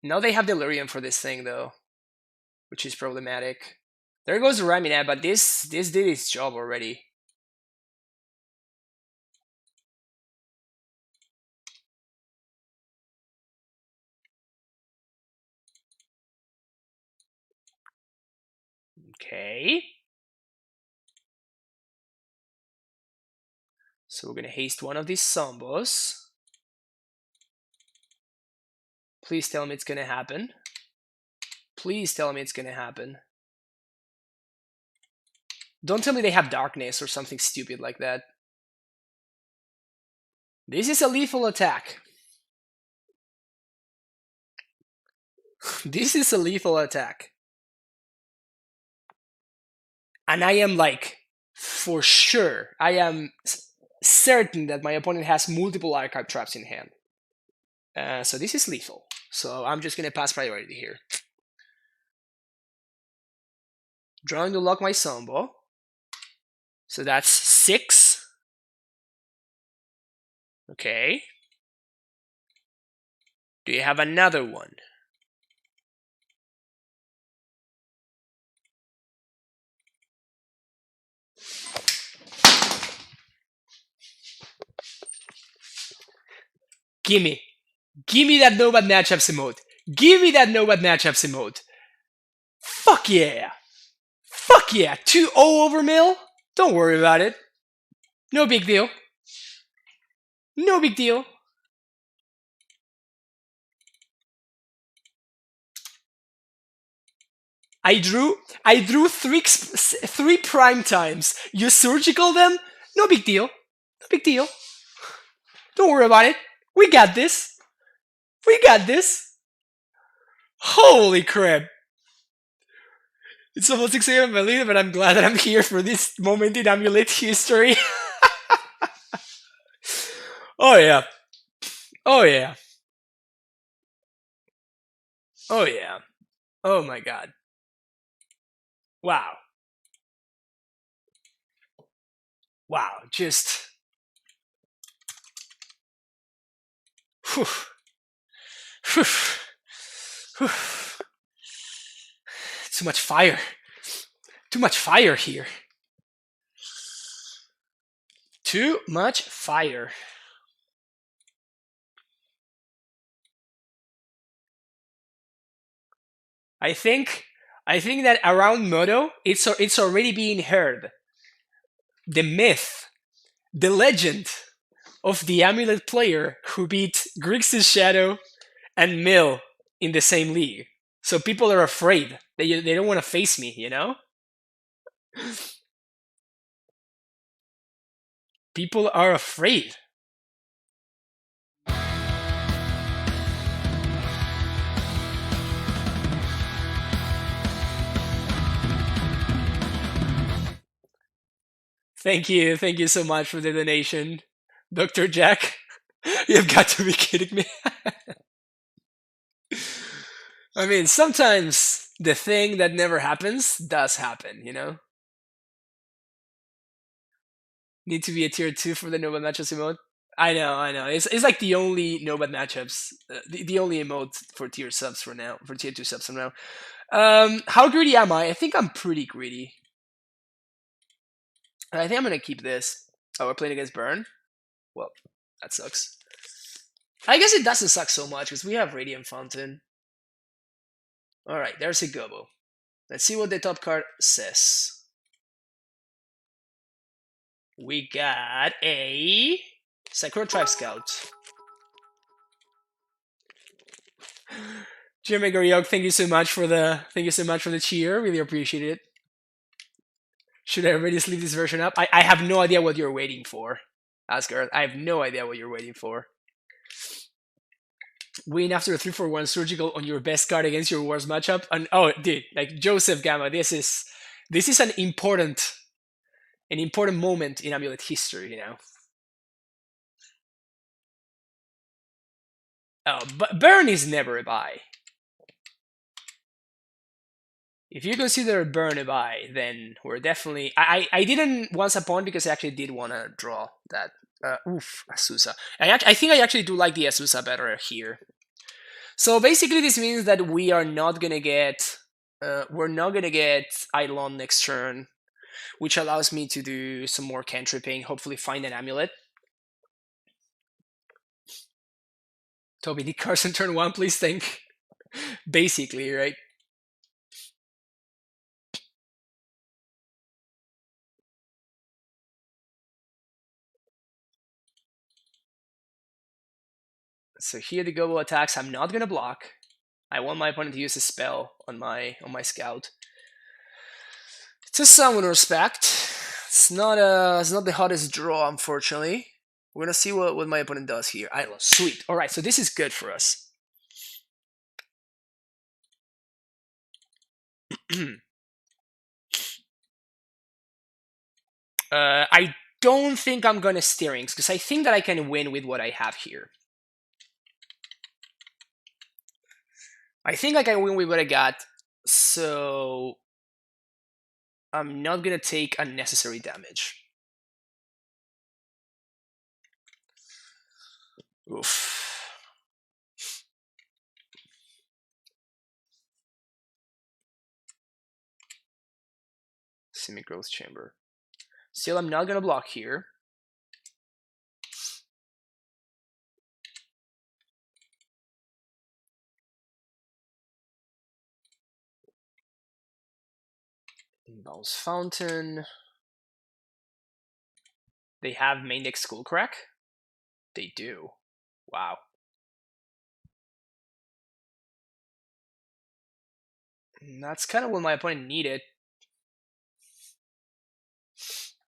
Now they have Delirium for this thing though, which is problematic. There goes Raminette, but this did its job already. Okay. So we're gonna haste one of these Sombos. Please tell me it's gonna happen. Please tell me it's gonna happen. Don't tell me they have Darkness or something stupid like that. This is a lethal attack. This is a lethal attack. And I am like, for sure, I am certain that my opponent has multiple archive traps in hand. So this is lethal. So I'm just gonna pass priority here. Drawing to lock my Sombo. So that's 6. Okay. Do you have another one? Gimme. Gimme that no bad matchups emote. Gimme that no bad matchups emote. Fuck yeah. Fuck yeah. 2-0 over Mill? Don't worry about it. No big deal. No big deal. I drew 3 prime times. You surgical them? No big deal. No big deal. Don't worry about it. We got this. We got this. Holy crap. It's almost 6 a.m. but I'm glad that I'm here for this moment in Amulet history. Oh yeah. Oh yeah. Oh yeah. Oh my god. Wow. Wow. Just. Whew. Whew. Whew. Too much fire. Too much fire here. Too much fire. I think that around Moto, it's already being heard. The myth, the legend of the Amulet player who beat Grixis Shadow and Mill in the same league. So people are afraid. They don't want to face me, you know? People are afraid. Thank you so much for the donation, Dr. Jack. You've got to be kidding me. I mean, sometimes the thing that never happens does happen, you know? Need to be a tier 2 for the no bad matchups emote. I know. It's like the only no bad matchups, the only emote for tier subs for now, for tier 2 subs for now. How greedy am I? I think I'm pretty greedy. I think I'm gonna keep this. Oh, we're playing against Burn? Well, that sucks. I guess it doesn't suck so much because we have Radiant Fountain. Alright, there's a Gobo. Let's see what the top card says. We got a Sakura Tribe Scout. Jeremy Goriog, thank you so much for the cheer. Really appreciate it. Should I already sleeve this version up? I have no idea what you're waiting for, Asgard. I have no idea what you're waiting for. Win after a 3-for-1 surgical on your best card against your worst matchup. And oh, dude, like Joseph Gamma, this is an important moment in Amulet history, you know. Oh, but Burn is never a buy. If you consider Burn a buy, then we're definitely. I didn't once upon because I actually did want to draw that. Azusa. I think I actually do like the Azusa better here. So basically, this means that we are not gonna get. We're not gonna get Eidolon next turn, which allows me to do some more cantripping. Hopefully, find an amulet. Toby, did Carson turn 1? Please think. Basically, right? So here the Gobo attacks. I'm not gonna block. I want my opponent to use a spell on my scout. It's a Summoner's Pact. It's not the hottest draw, unfortunately. We're gonna see what my opponent does here. Idol, sweet. All right, so this is good for us. I don't think I'm gonna Steerings because I think that I can win with what I have here. I think I can win with what I got, so I'm not gonna take unnecessary damage. Oof. Semi-growth chamber. Still, I'm not gonna block here. Bounce Fountain. They have main deck Skullcrack? They do. Wow. That's kind of what my opponent needed.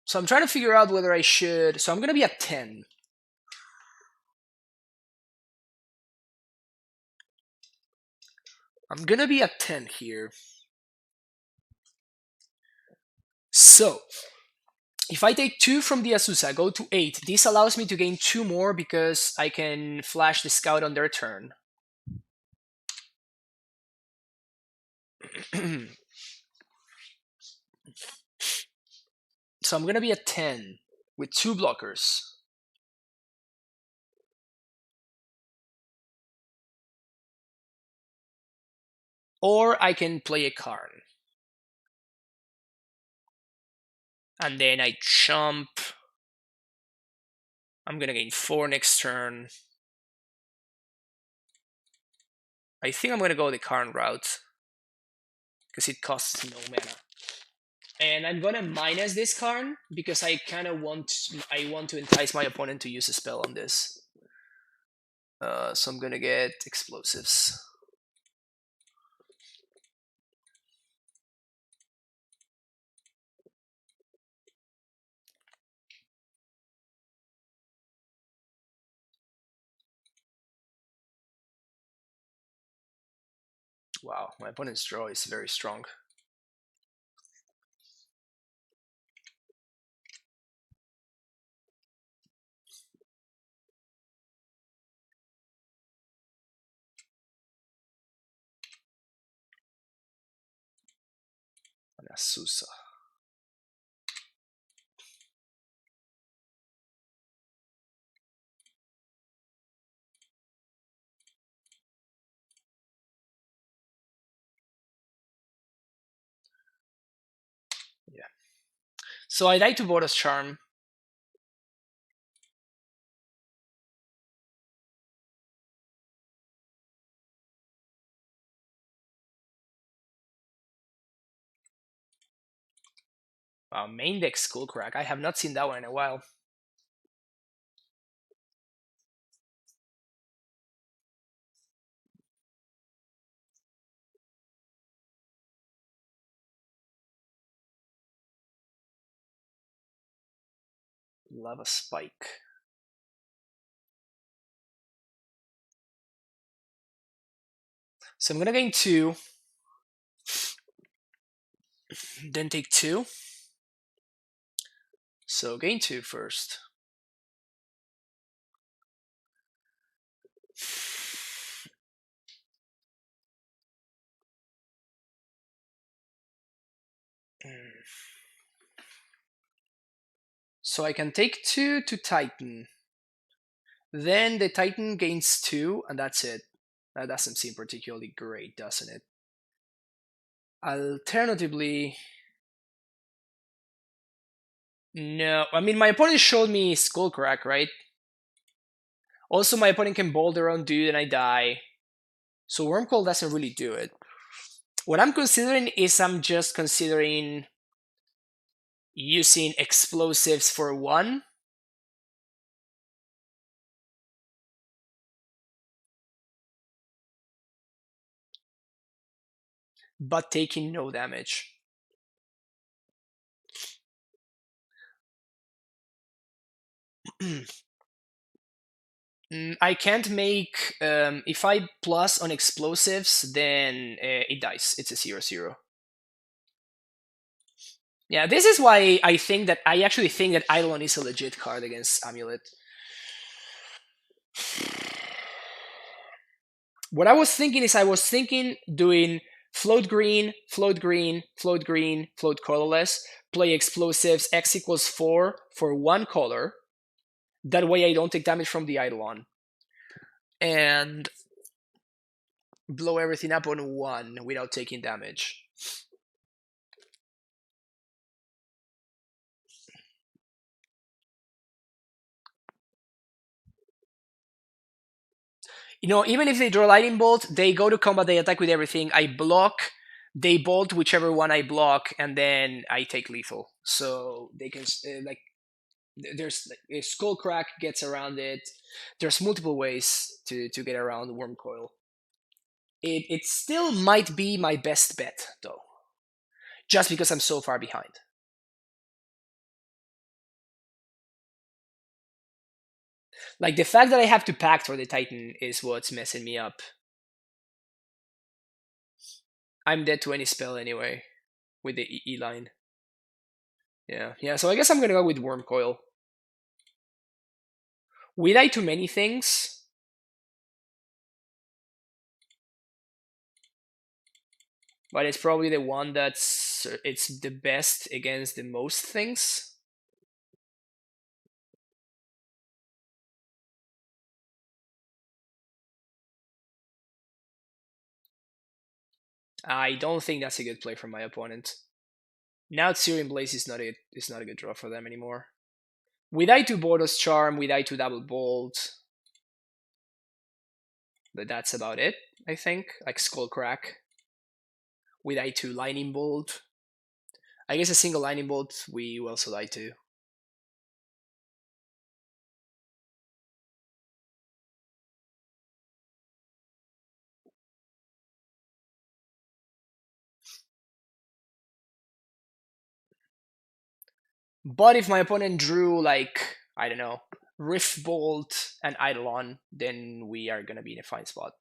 So I'm trying to figure out whether I should... So I'm going to be at 10. I'm going to be at 10 here. So, if I take 2 from the Azusa, go to 8, this allows me to gain 2 more because I can flash the scout on their turn. So I'm going to be at 10 with 2 blockers. Or I can play a Karn. And then I jump. I'm going to gain 4 next turn. I think I'm going to go the Karn route. Because it costs no mana. And I'm gonna minus this Karn because I kind of want to entice my opponent to use a spell on this. So I'm gonna get explosives. Wow, my opponent's draw is very strong. Azusa. Yeah. So I die to Boda's Charm. Wow, main deck Skullcrack. I have not seen that one in a while. Lava Spike. So I'm gonna gain 2, then take 2. So gain 2 first. So I can take 2 to Titan. Then the Titan gains 2, and that's it. That doesn't seem particularly great, doesn't it? Alternatively, no. I mean, my opponent showed me Skullcrack, right? Also, my opponent can bolt their own dude and I die. So Wormcoil doesn't really do it. What I'm considering is I'm just considering using explosives for 1. But taking no damage. I can't make if I plus on explosives, then it dies. It's a 0/0. Yeah, this is why I actually think that Eidolon is a legit card against Amulet. What I was thinking is doing float green, float green, float green, float colorless, play explosives, X equals 4 for 1 color. That way I don't take damage from the Eidolon. And blow everything up on 1 without taking damage. You know, even if they draw Lightning Bolt, they go to combat, they attack with everything. I block, they bolt whichever one I block, and then I take lethal. So they can, there's a Skullcrack gets around it. There's multiple ways to get around Wormcoil. It still might be my best bet, though. Just because I'm so far behind. Like, the fact that I have to pact for the Titan is what's messing me up. I'm dead to any spell anyway, with the E line. Yeah, so I guess I'm gonna go with Wormcoil. We die to many things. But it's probably the one it's the best against the most things. I don't think that's a good play from my opponent. Now Syrian Blaze is not a good draw for them anymore. We die to Bordos Charm, we die to Double Bolt. But that's about it, I think. Like Skullcrack. We die to Lightning Bolt. I guess a single Lightning Bolt we also die to. But if my opponent drew, like, I don't know, Rift Bolt and Eidolon, then we are gonna be in a fine spot.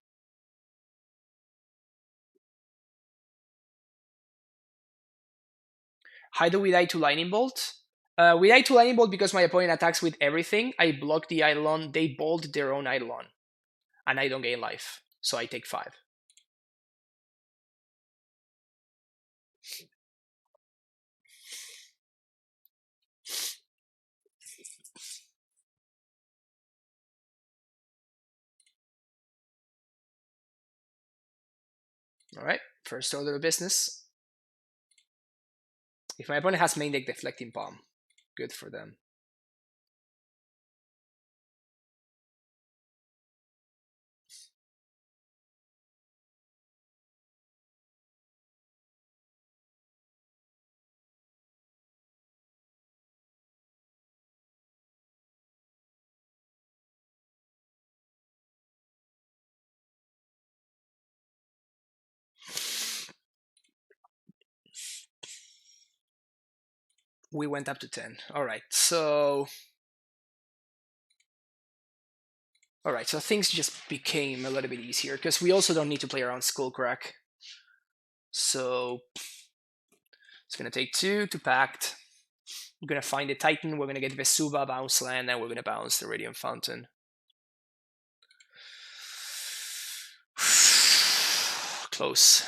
How do we die to Lightning Bolt? We die to Lightning Bolt because my opponent attacks with everything. I block the Eidolon, they bolt their own Eidolon, and I don't gain life, so I take 5. Alright, first order of business. If my opponent has main deck Deflecting Palm, good for them. We went up to 10. Alright, so All right, so things just became a little bit easier because we also don't need to play around Skullcrack. So it's gonna take 2 to Pact. We're gonna find the Titan. We're gonna get Vesuva, bounce land, and we're gonna bounce the Radiant Fountain. Close.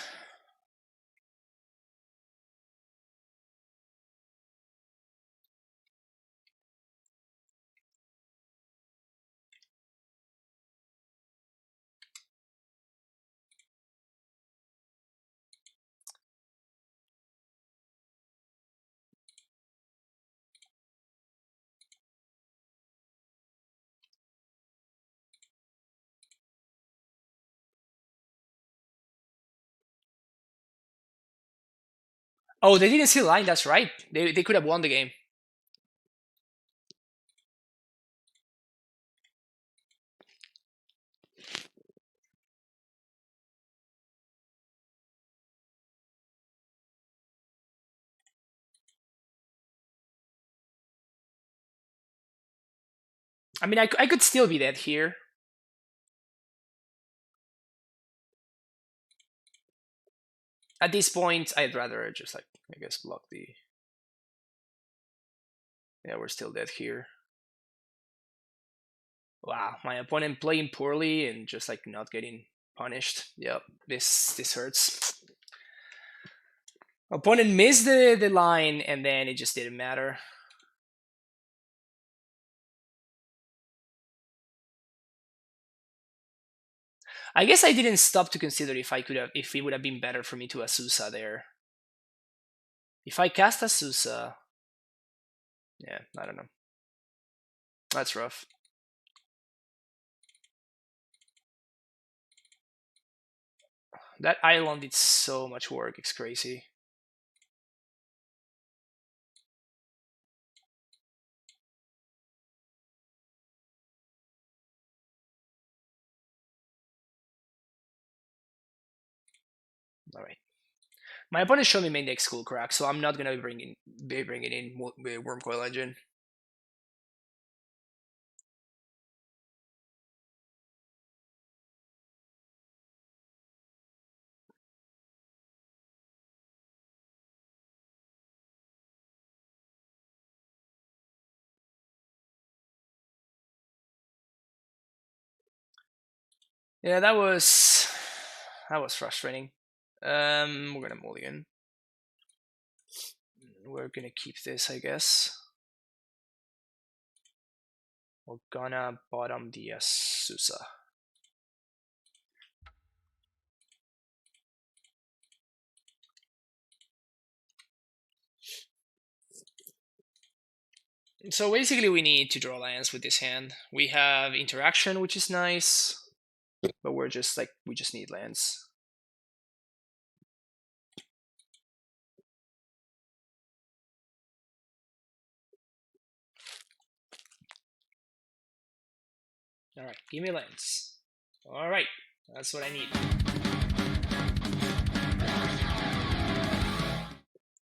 Oh, they didn't see the line. That's right. They could have won the game. I mean, I could still be dead here. At this point, I'd rather just, like, I guess, block the... Yeah, we're still dead here. Wow, my opponent playing poorly and just, like, not getting punished. Yep, this hurts. Opponent missed the line, and then it just didn't matter. I guess I didn't stop to consider if it would have been better for me to Azusa there. If I cast Azusa, yeah, I don't know. That's rough. That island did so much work, it's crazy. Alright. My opponent showed me main deck Skullcrack, so I'm not gonna be bringing in Wormcoil Engine. Yeah, that was frustrating. We're gonna mulligan. We're gonna keep this, I guess. We're gonna bottom the Azusa. So basically we need to draw lands with this hand. We have interaction, which is nice, but we just need lands. Alright, give me lands. Alright, that's what I need.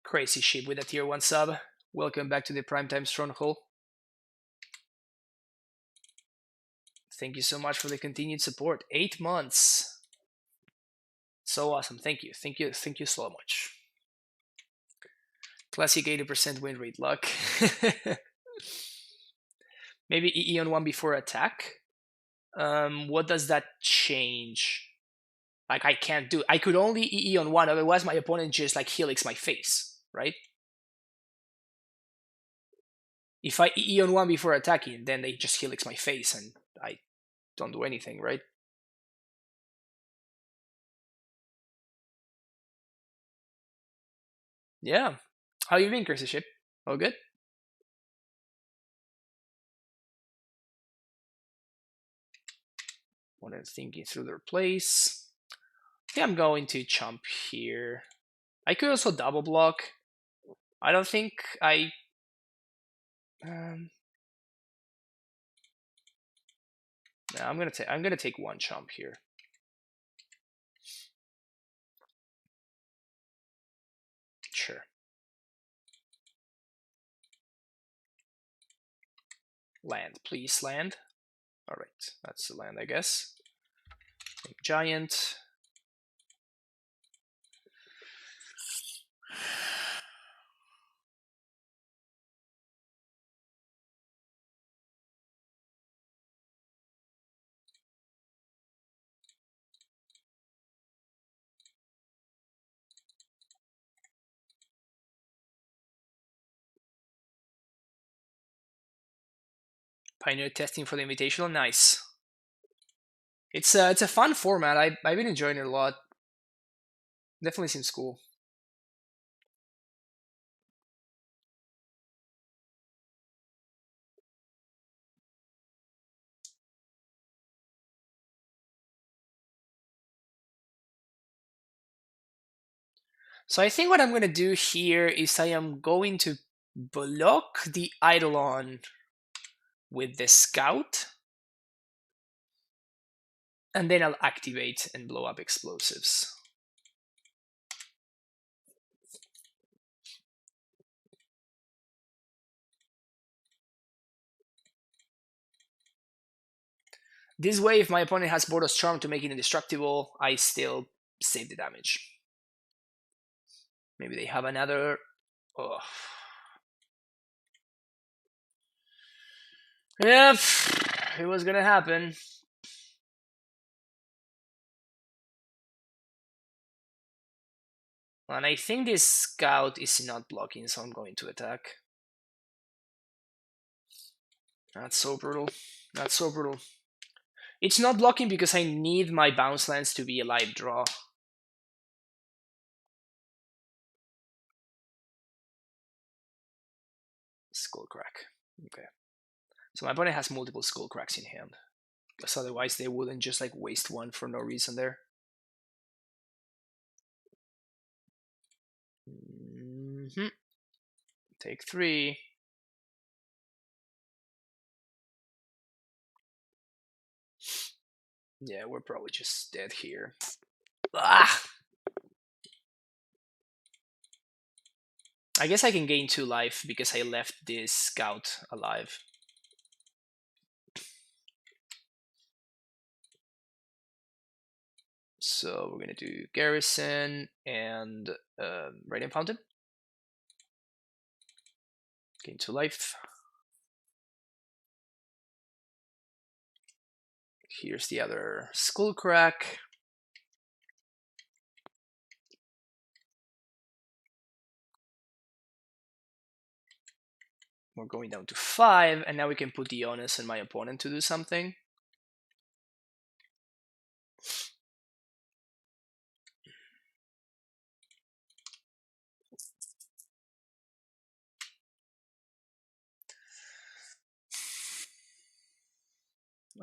Crazy ship with a tier 1 sub. Welcome back to the Primetime Stronghold. Thank you so much for the continued support. 8 months. So awesome. Thank you. Thank you so much. Classic 80% win rate luck. Maybe EE on 1 before attack. What does that change? Like, I could only EE on 1, otherwise my opponent just, like, helix my face, right? If I EE on 1 before attacking, then they just helix my face and I don't do anything, right? Yeah. How you been, Crazy Ship? All good? What I'm thinking through their place. I think I'm going to chump here. I could also double block. I don't think I... no, I'm gonna take 1 chump here. Sure. Land, please, land. All right, that's the land, I guess. Giant. Pioneer testing for the Invitational, nice. It's a fun format. I've been enjoying it a lot. Definitely seems cool. So I think what I'm going to do here is I am going to block the Eidolon with the Scout, and then I'll activate and blow up explosives. This way, if my opponent has Bordos Charm to make it indestructible, I still save the damage. Maybe they have another... Oh. Yep, it was gonna happen. And I think this Scout is not blocking, so I'm going to attack. That's so brutal. That's so brutal. It's not blocking because I need my bounce lands to be a live draw. Skullcrack. Okay. So my opponent has multiple Skullcracks in hand. Because otherwise they wouldn't just like waste one for no reason there. Take 3. Yeah, we're probably just dead here. Ah! I guess I can gain 2 life because I left this Scout alive. So we're gonna do Garrison and Radiant Fountain. Gain 2 life. Here's the other Skullcrack. We're going down to 5, and now we can put the onus on my opponent to do something.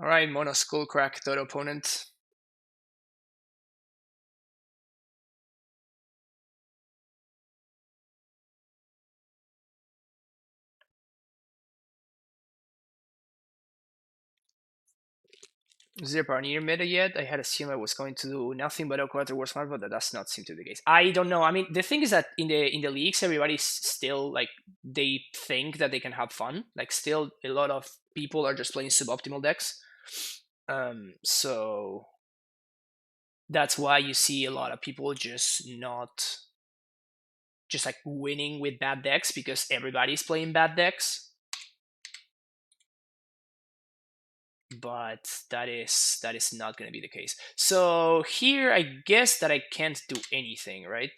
Alright, Mono Skullcrack, third opponent. Is there Pioneer meta yet? I had assumed I was going to do nothing but Aquatic War Smart, but that does not seem to be the case. I don't know. I mean, the thing is that in the leagues, everybody's still like they think that they can have fun. Like, still, a lot of people are just playing suboptimal decks. So that's why you see a lot of people just not just like winning with bad decks because everybody's playing bad decks. But that is not going to be the case. So here I guess that I can't do anything, right?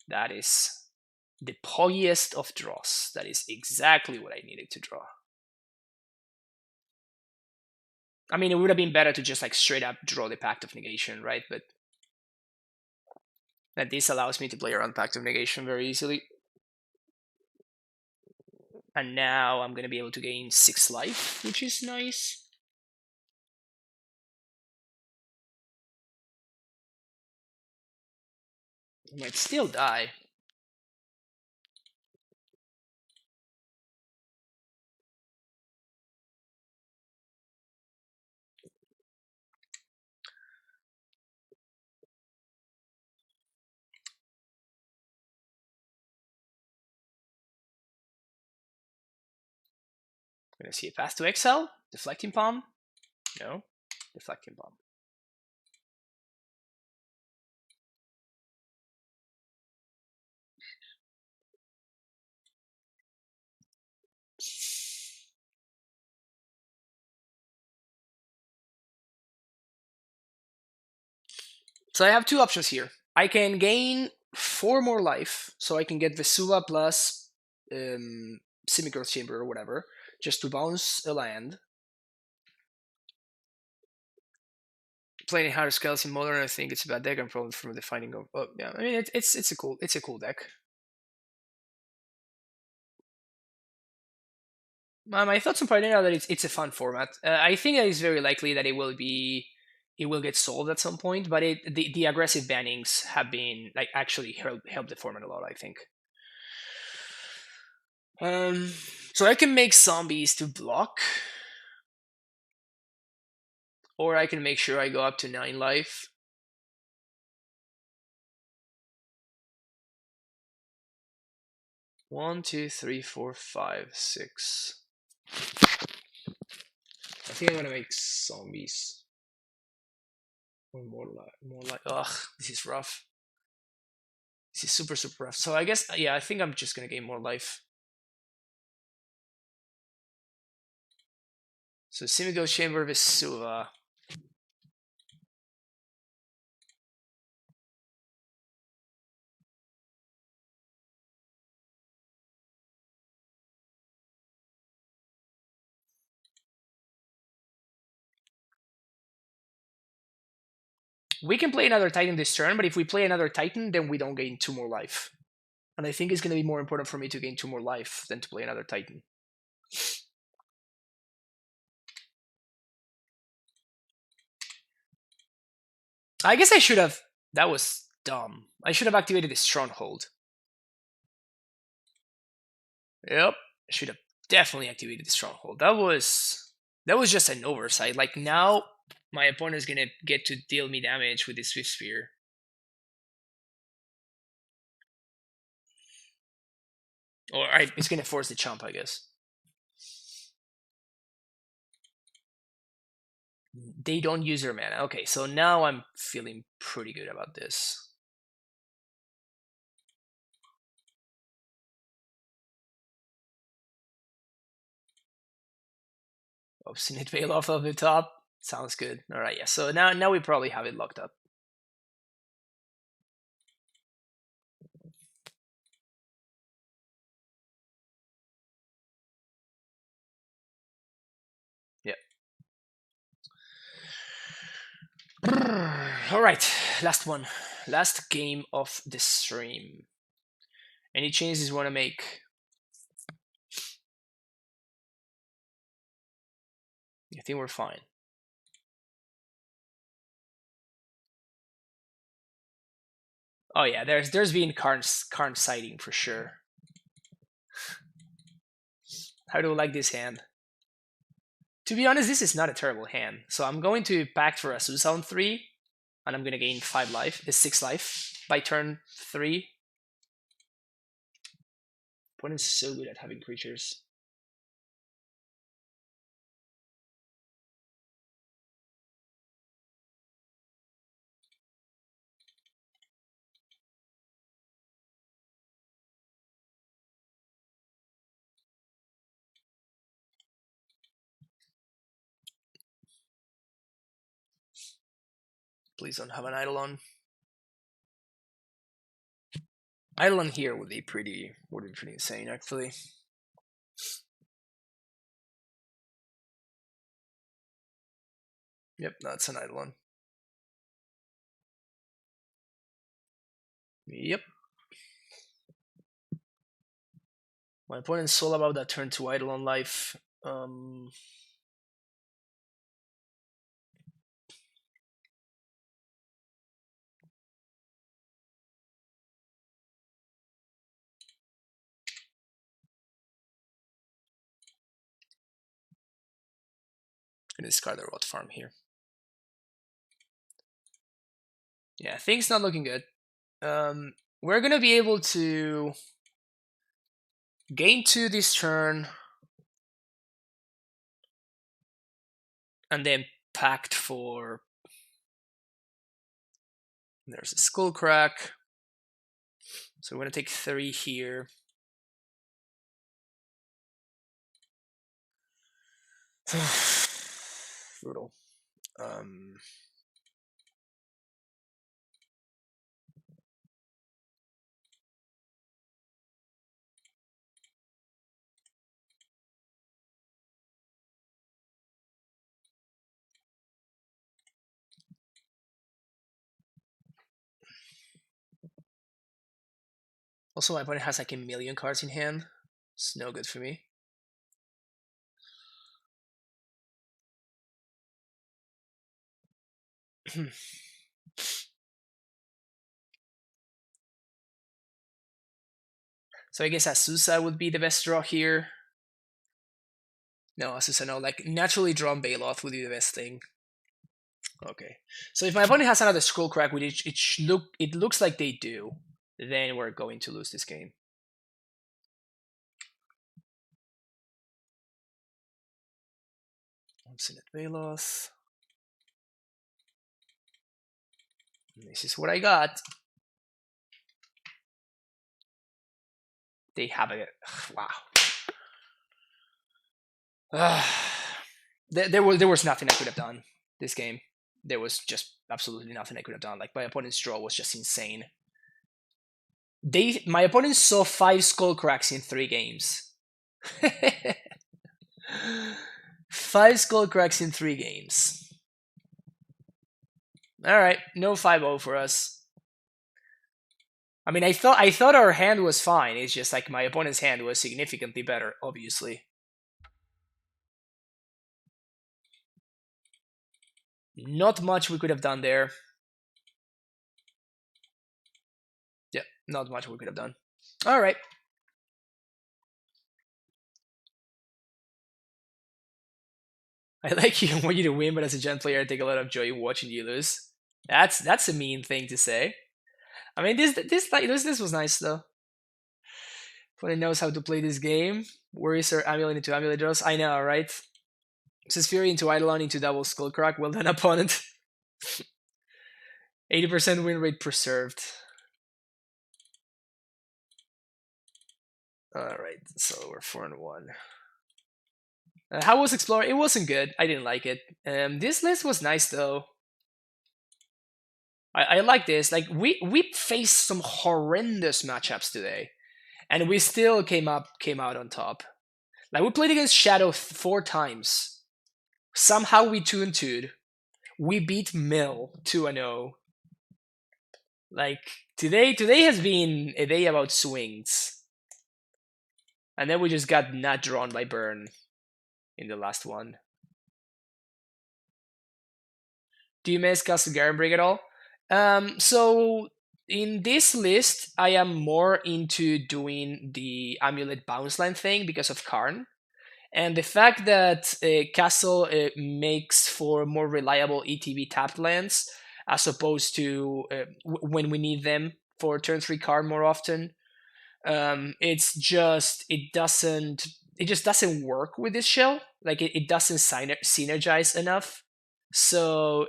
That is the poggiest of draws. That is exactly what I needed to draw. I mean, it would have been better to just like straight up draw the Pact of Negation, right? But that this allows me to play around Pact of Negation very easily. And now I'm going to be able to gain 6 life, which is nice. I might still die. I'm gonna see a path to exile. Deflecting Palm. No. Deflecting Palm. So I have two options here. I can gain 4 more life, so I can get Vesula plus Simic Chamber or whatever, just to bounce a land. Playing harder scales in modern, I think it's a bad deck. I'm probably from the finding of. Oh yeah, I mean it's a cool deck. My thoughts on Pioneer are that it's a fun format. I think that it's very likely that it will get solved at some point, but the aggressive bannings have been like actually help the format a lot, I think. So I can make zombies to block, or I can make sure I go up to 9 life. One, two, three, four, five, six. I think I'm gonna make zombies. One more life. Ugh, this is rough. This is super rough. So I guess yeah, I think I'm just gonna gain more life. So Simigo Chamber Vesula. We can play another Titan this turn, but if we play another Titan, then we don't gain 2 more life. And I think it's going to be more important for me to gain 2 more life than to play another Titan. I guess I should have... That was dumb. I should have activated the Stronghold. Yep. I should have definitely activated the Stronghold. That was just an oversight. Like, now my opponent is going to get to deal me damage with the Swift Spear. Or it's going to force the chump, I guess. They don't use their mana. Okay, so now I'm feeling pretty good about this. Obstinate Veil off of the top. Sounds good. Alright, yeah. So now we probably have it locked up. Yeah. Alright, last one. Last game of the stream. Any changes you want to make? I think we're fine. Oh yeah, there's been Karn sighting for sure. How do I like this hand? To be honest, this is not a terrible hand. So I'm going to Pact for Azusa on 3, and I'm going to gain 6 life by turn 3. Opponent's so good at having creatures. Please don't have an Eidolon. Eidolon here would be pretty insane, actually. Yep, that's an Eidolon. Yep. My opponent's all about that turn 2 Eidolon life. Gonna discard the Rot Farm here. Yeah, things not looking good. We're gonna be able to gain 2 this turn. and then packed for. There's a skull crack. So we're gonna take 3 here. Brutal. Also, my opponent has like a million cards in hand. It's no good for me. So I guess Asusa would be the best draw here. No, Asusa no. Like naturally drawn Bailoff would be the best thing. Okay. So if my opponent has another scroll crack, which it looks like they do, then we're going to lose this game. Infinite Bailoff. This is what I got. They have a wow. There was nothing I could have done this game. There was just absolutely nothing I could have done. Like my opponent's draw was just insane. My opponent saw 5 skull cracks in 3 games. 5 skull cracks in 3 games. All right, no 5-0 for us. I mean, I thought our hand was fine. It's just like my opponent's hand was significantly better, obviously. Not much we could have done there. Yeah, not much we could have done. All right. I like you. I want you to win, but as a gen player, I take a lot of joy watching you lose. That's a mean thing to say. I mean, this was nice though. But he knows how to play this game. Worries are amulet into amulet draws. I know, right? Says Fury into Eidolon into double skull crack. Well done, opponent. 80% win rate preserved. Alright, so we're 4-1. How was Explorer? It wasn't good. I didn't like it. This list was nice though. I like this. Like we faced some horrendous matchups today, and we still came out on top. Like we played against Shadow 4 times. Somehow we 2-2'd. We beat Mill 2-0. Like today has been a day about swings. And then we just got not drawn by Burn in the last one. Do you miss Castle Garenbrig at all? So in this list, I am more into doing the Amulet Bounce Line thing because of Karn. And the fact that Castle makes for more reliable ETB tapped lands as opposed to when we need them for turn 3 Karn more often. It just doesn't work with this shell. Like it doesn't synergize enough. So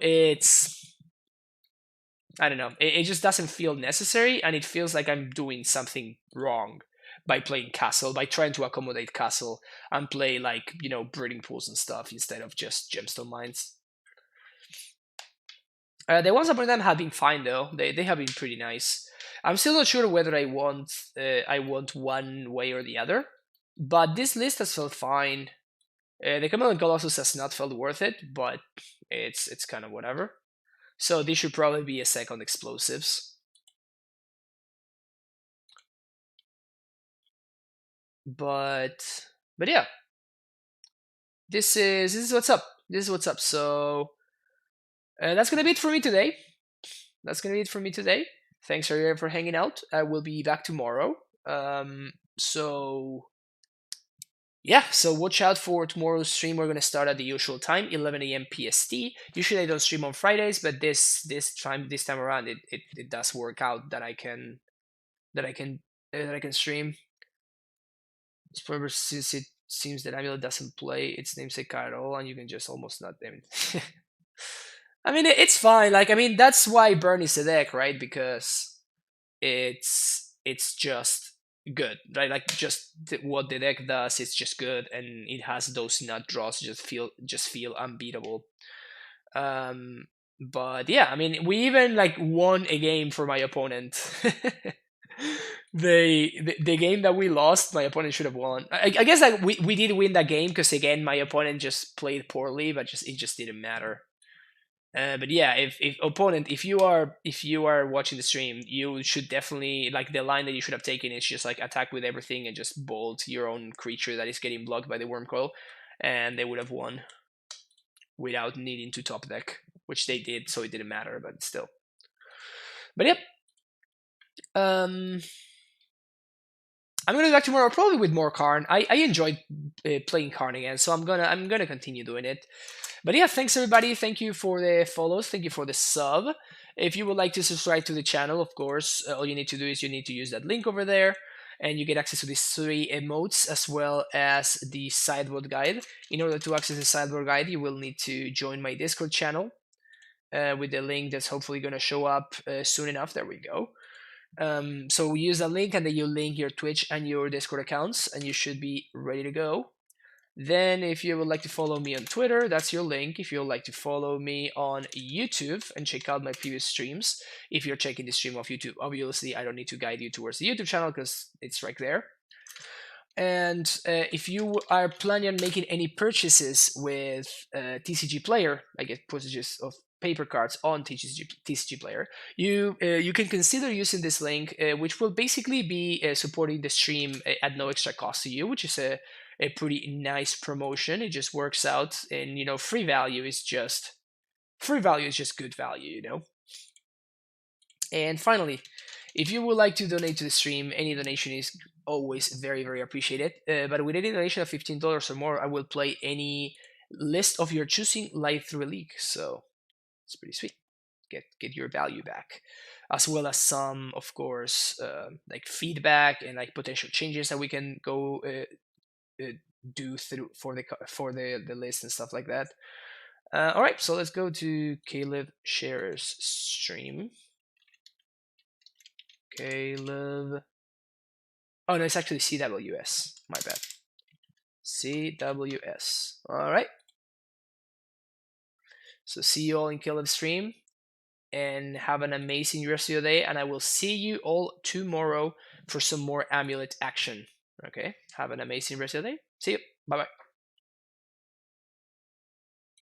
I don't know. It just doesn't feel necessary, and it feels like I'm doing something wrong by playing Castle, by trying to accommodate Castle and play like, breeding pools and stuff instead of just gemstone mines. The ones upon them have been fine though. They have been pretty nice. I'm still not sure whether I want one way or the other, but this list has felt fine. The Chameleon Colossus has not felt worth it, but it's kind of whatever. So this should probably be a second explosives. But yeah, this is what's up. This is what's up. So that's gonna be it for me today. Thanks everyone for hanging out. I will be back tomorrow. So yeah, so watch out for tomorrow's stream. We're gonna start at the usual time, 11 a.m. PST. Usually I don't stream on Fridays, but this time around it does work out that I can stream. Since it seems that Amulet doesn't play its namesake card at all, and you can just almost not. I mean, it's fine. Like, I mean, that's why Burn is a deck, right? Because it's just good, right? Like, just what the deck does, it's just good, and it has those nut draws just feel unbeatable. But yeah, I mean, we even like won a game for my opponent. The game that we lost, my opponent should have won. I guess like we did win that game because again my opponent just played poorly, but it just didn't matter. But yeah, if opponent, if you are watching the stream, you should definitely like the line that you should have taken is just like attack with everything and just bolt your own creature that is getting blocked by the worm coil, and they would have won without needing to top deck, which they did, so it didn't matter, but still. But yep. I'm gonna be back tomorrow probably with more Karn. I enjoyed playing Karn again, so I'm gonna continue doing it. But yeah, thanks everybody. Thank you for the follows. Thank you for the sub. If you would like to subscribe to the channel, of course, all you need to do is you need to use that link over there, and you get access to these 3 emotes as well as the sideboard guide. In order to access the sideboard guide, you will need to join my Discord channel with the link that's hopefully going to show up soon enough. There we go. So use that link, and then you link your Twitch and your Discord accounts, and you should be ready to go. Then if you would like to follow me on Twitter, that's your link. If you would like to follow me on YouTube and check out my previous streams, if you're checking the stream off YouTube, obviously I don't need to guide you towards the YouTube channel because it's right there. And if you are planning on making any purchases with TCG Player, like purchases of paper cards on TCG Player, you can consider using this link, which will basically be supporting the stream at no extra cost to you, which is a pretty nice promotion. It just works out, and free value is just good value. And finally, if you would like to donate to the stream, any donation is always very, very appreciated. But with any donation of $15 or more, I will play any list of your choosing live through a league. So it's pretty sweet. Get your value back, as well as some, of course, like feedback and like potential changes that we can go do through for the list and stuff like that. All right, so let's go to Caleb Sharer's stream. Caleb. Oh no, it's actually CWS. My bad. CWS. All right. So see you all in Caleb's stream, and have an amazing rest of your day. And I will see you all tomorrow for some more Amulet action. Okay. Have an amazing rest of your day. See you. Bye bye.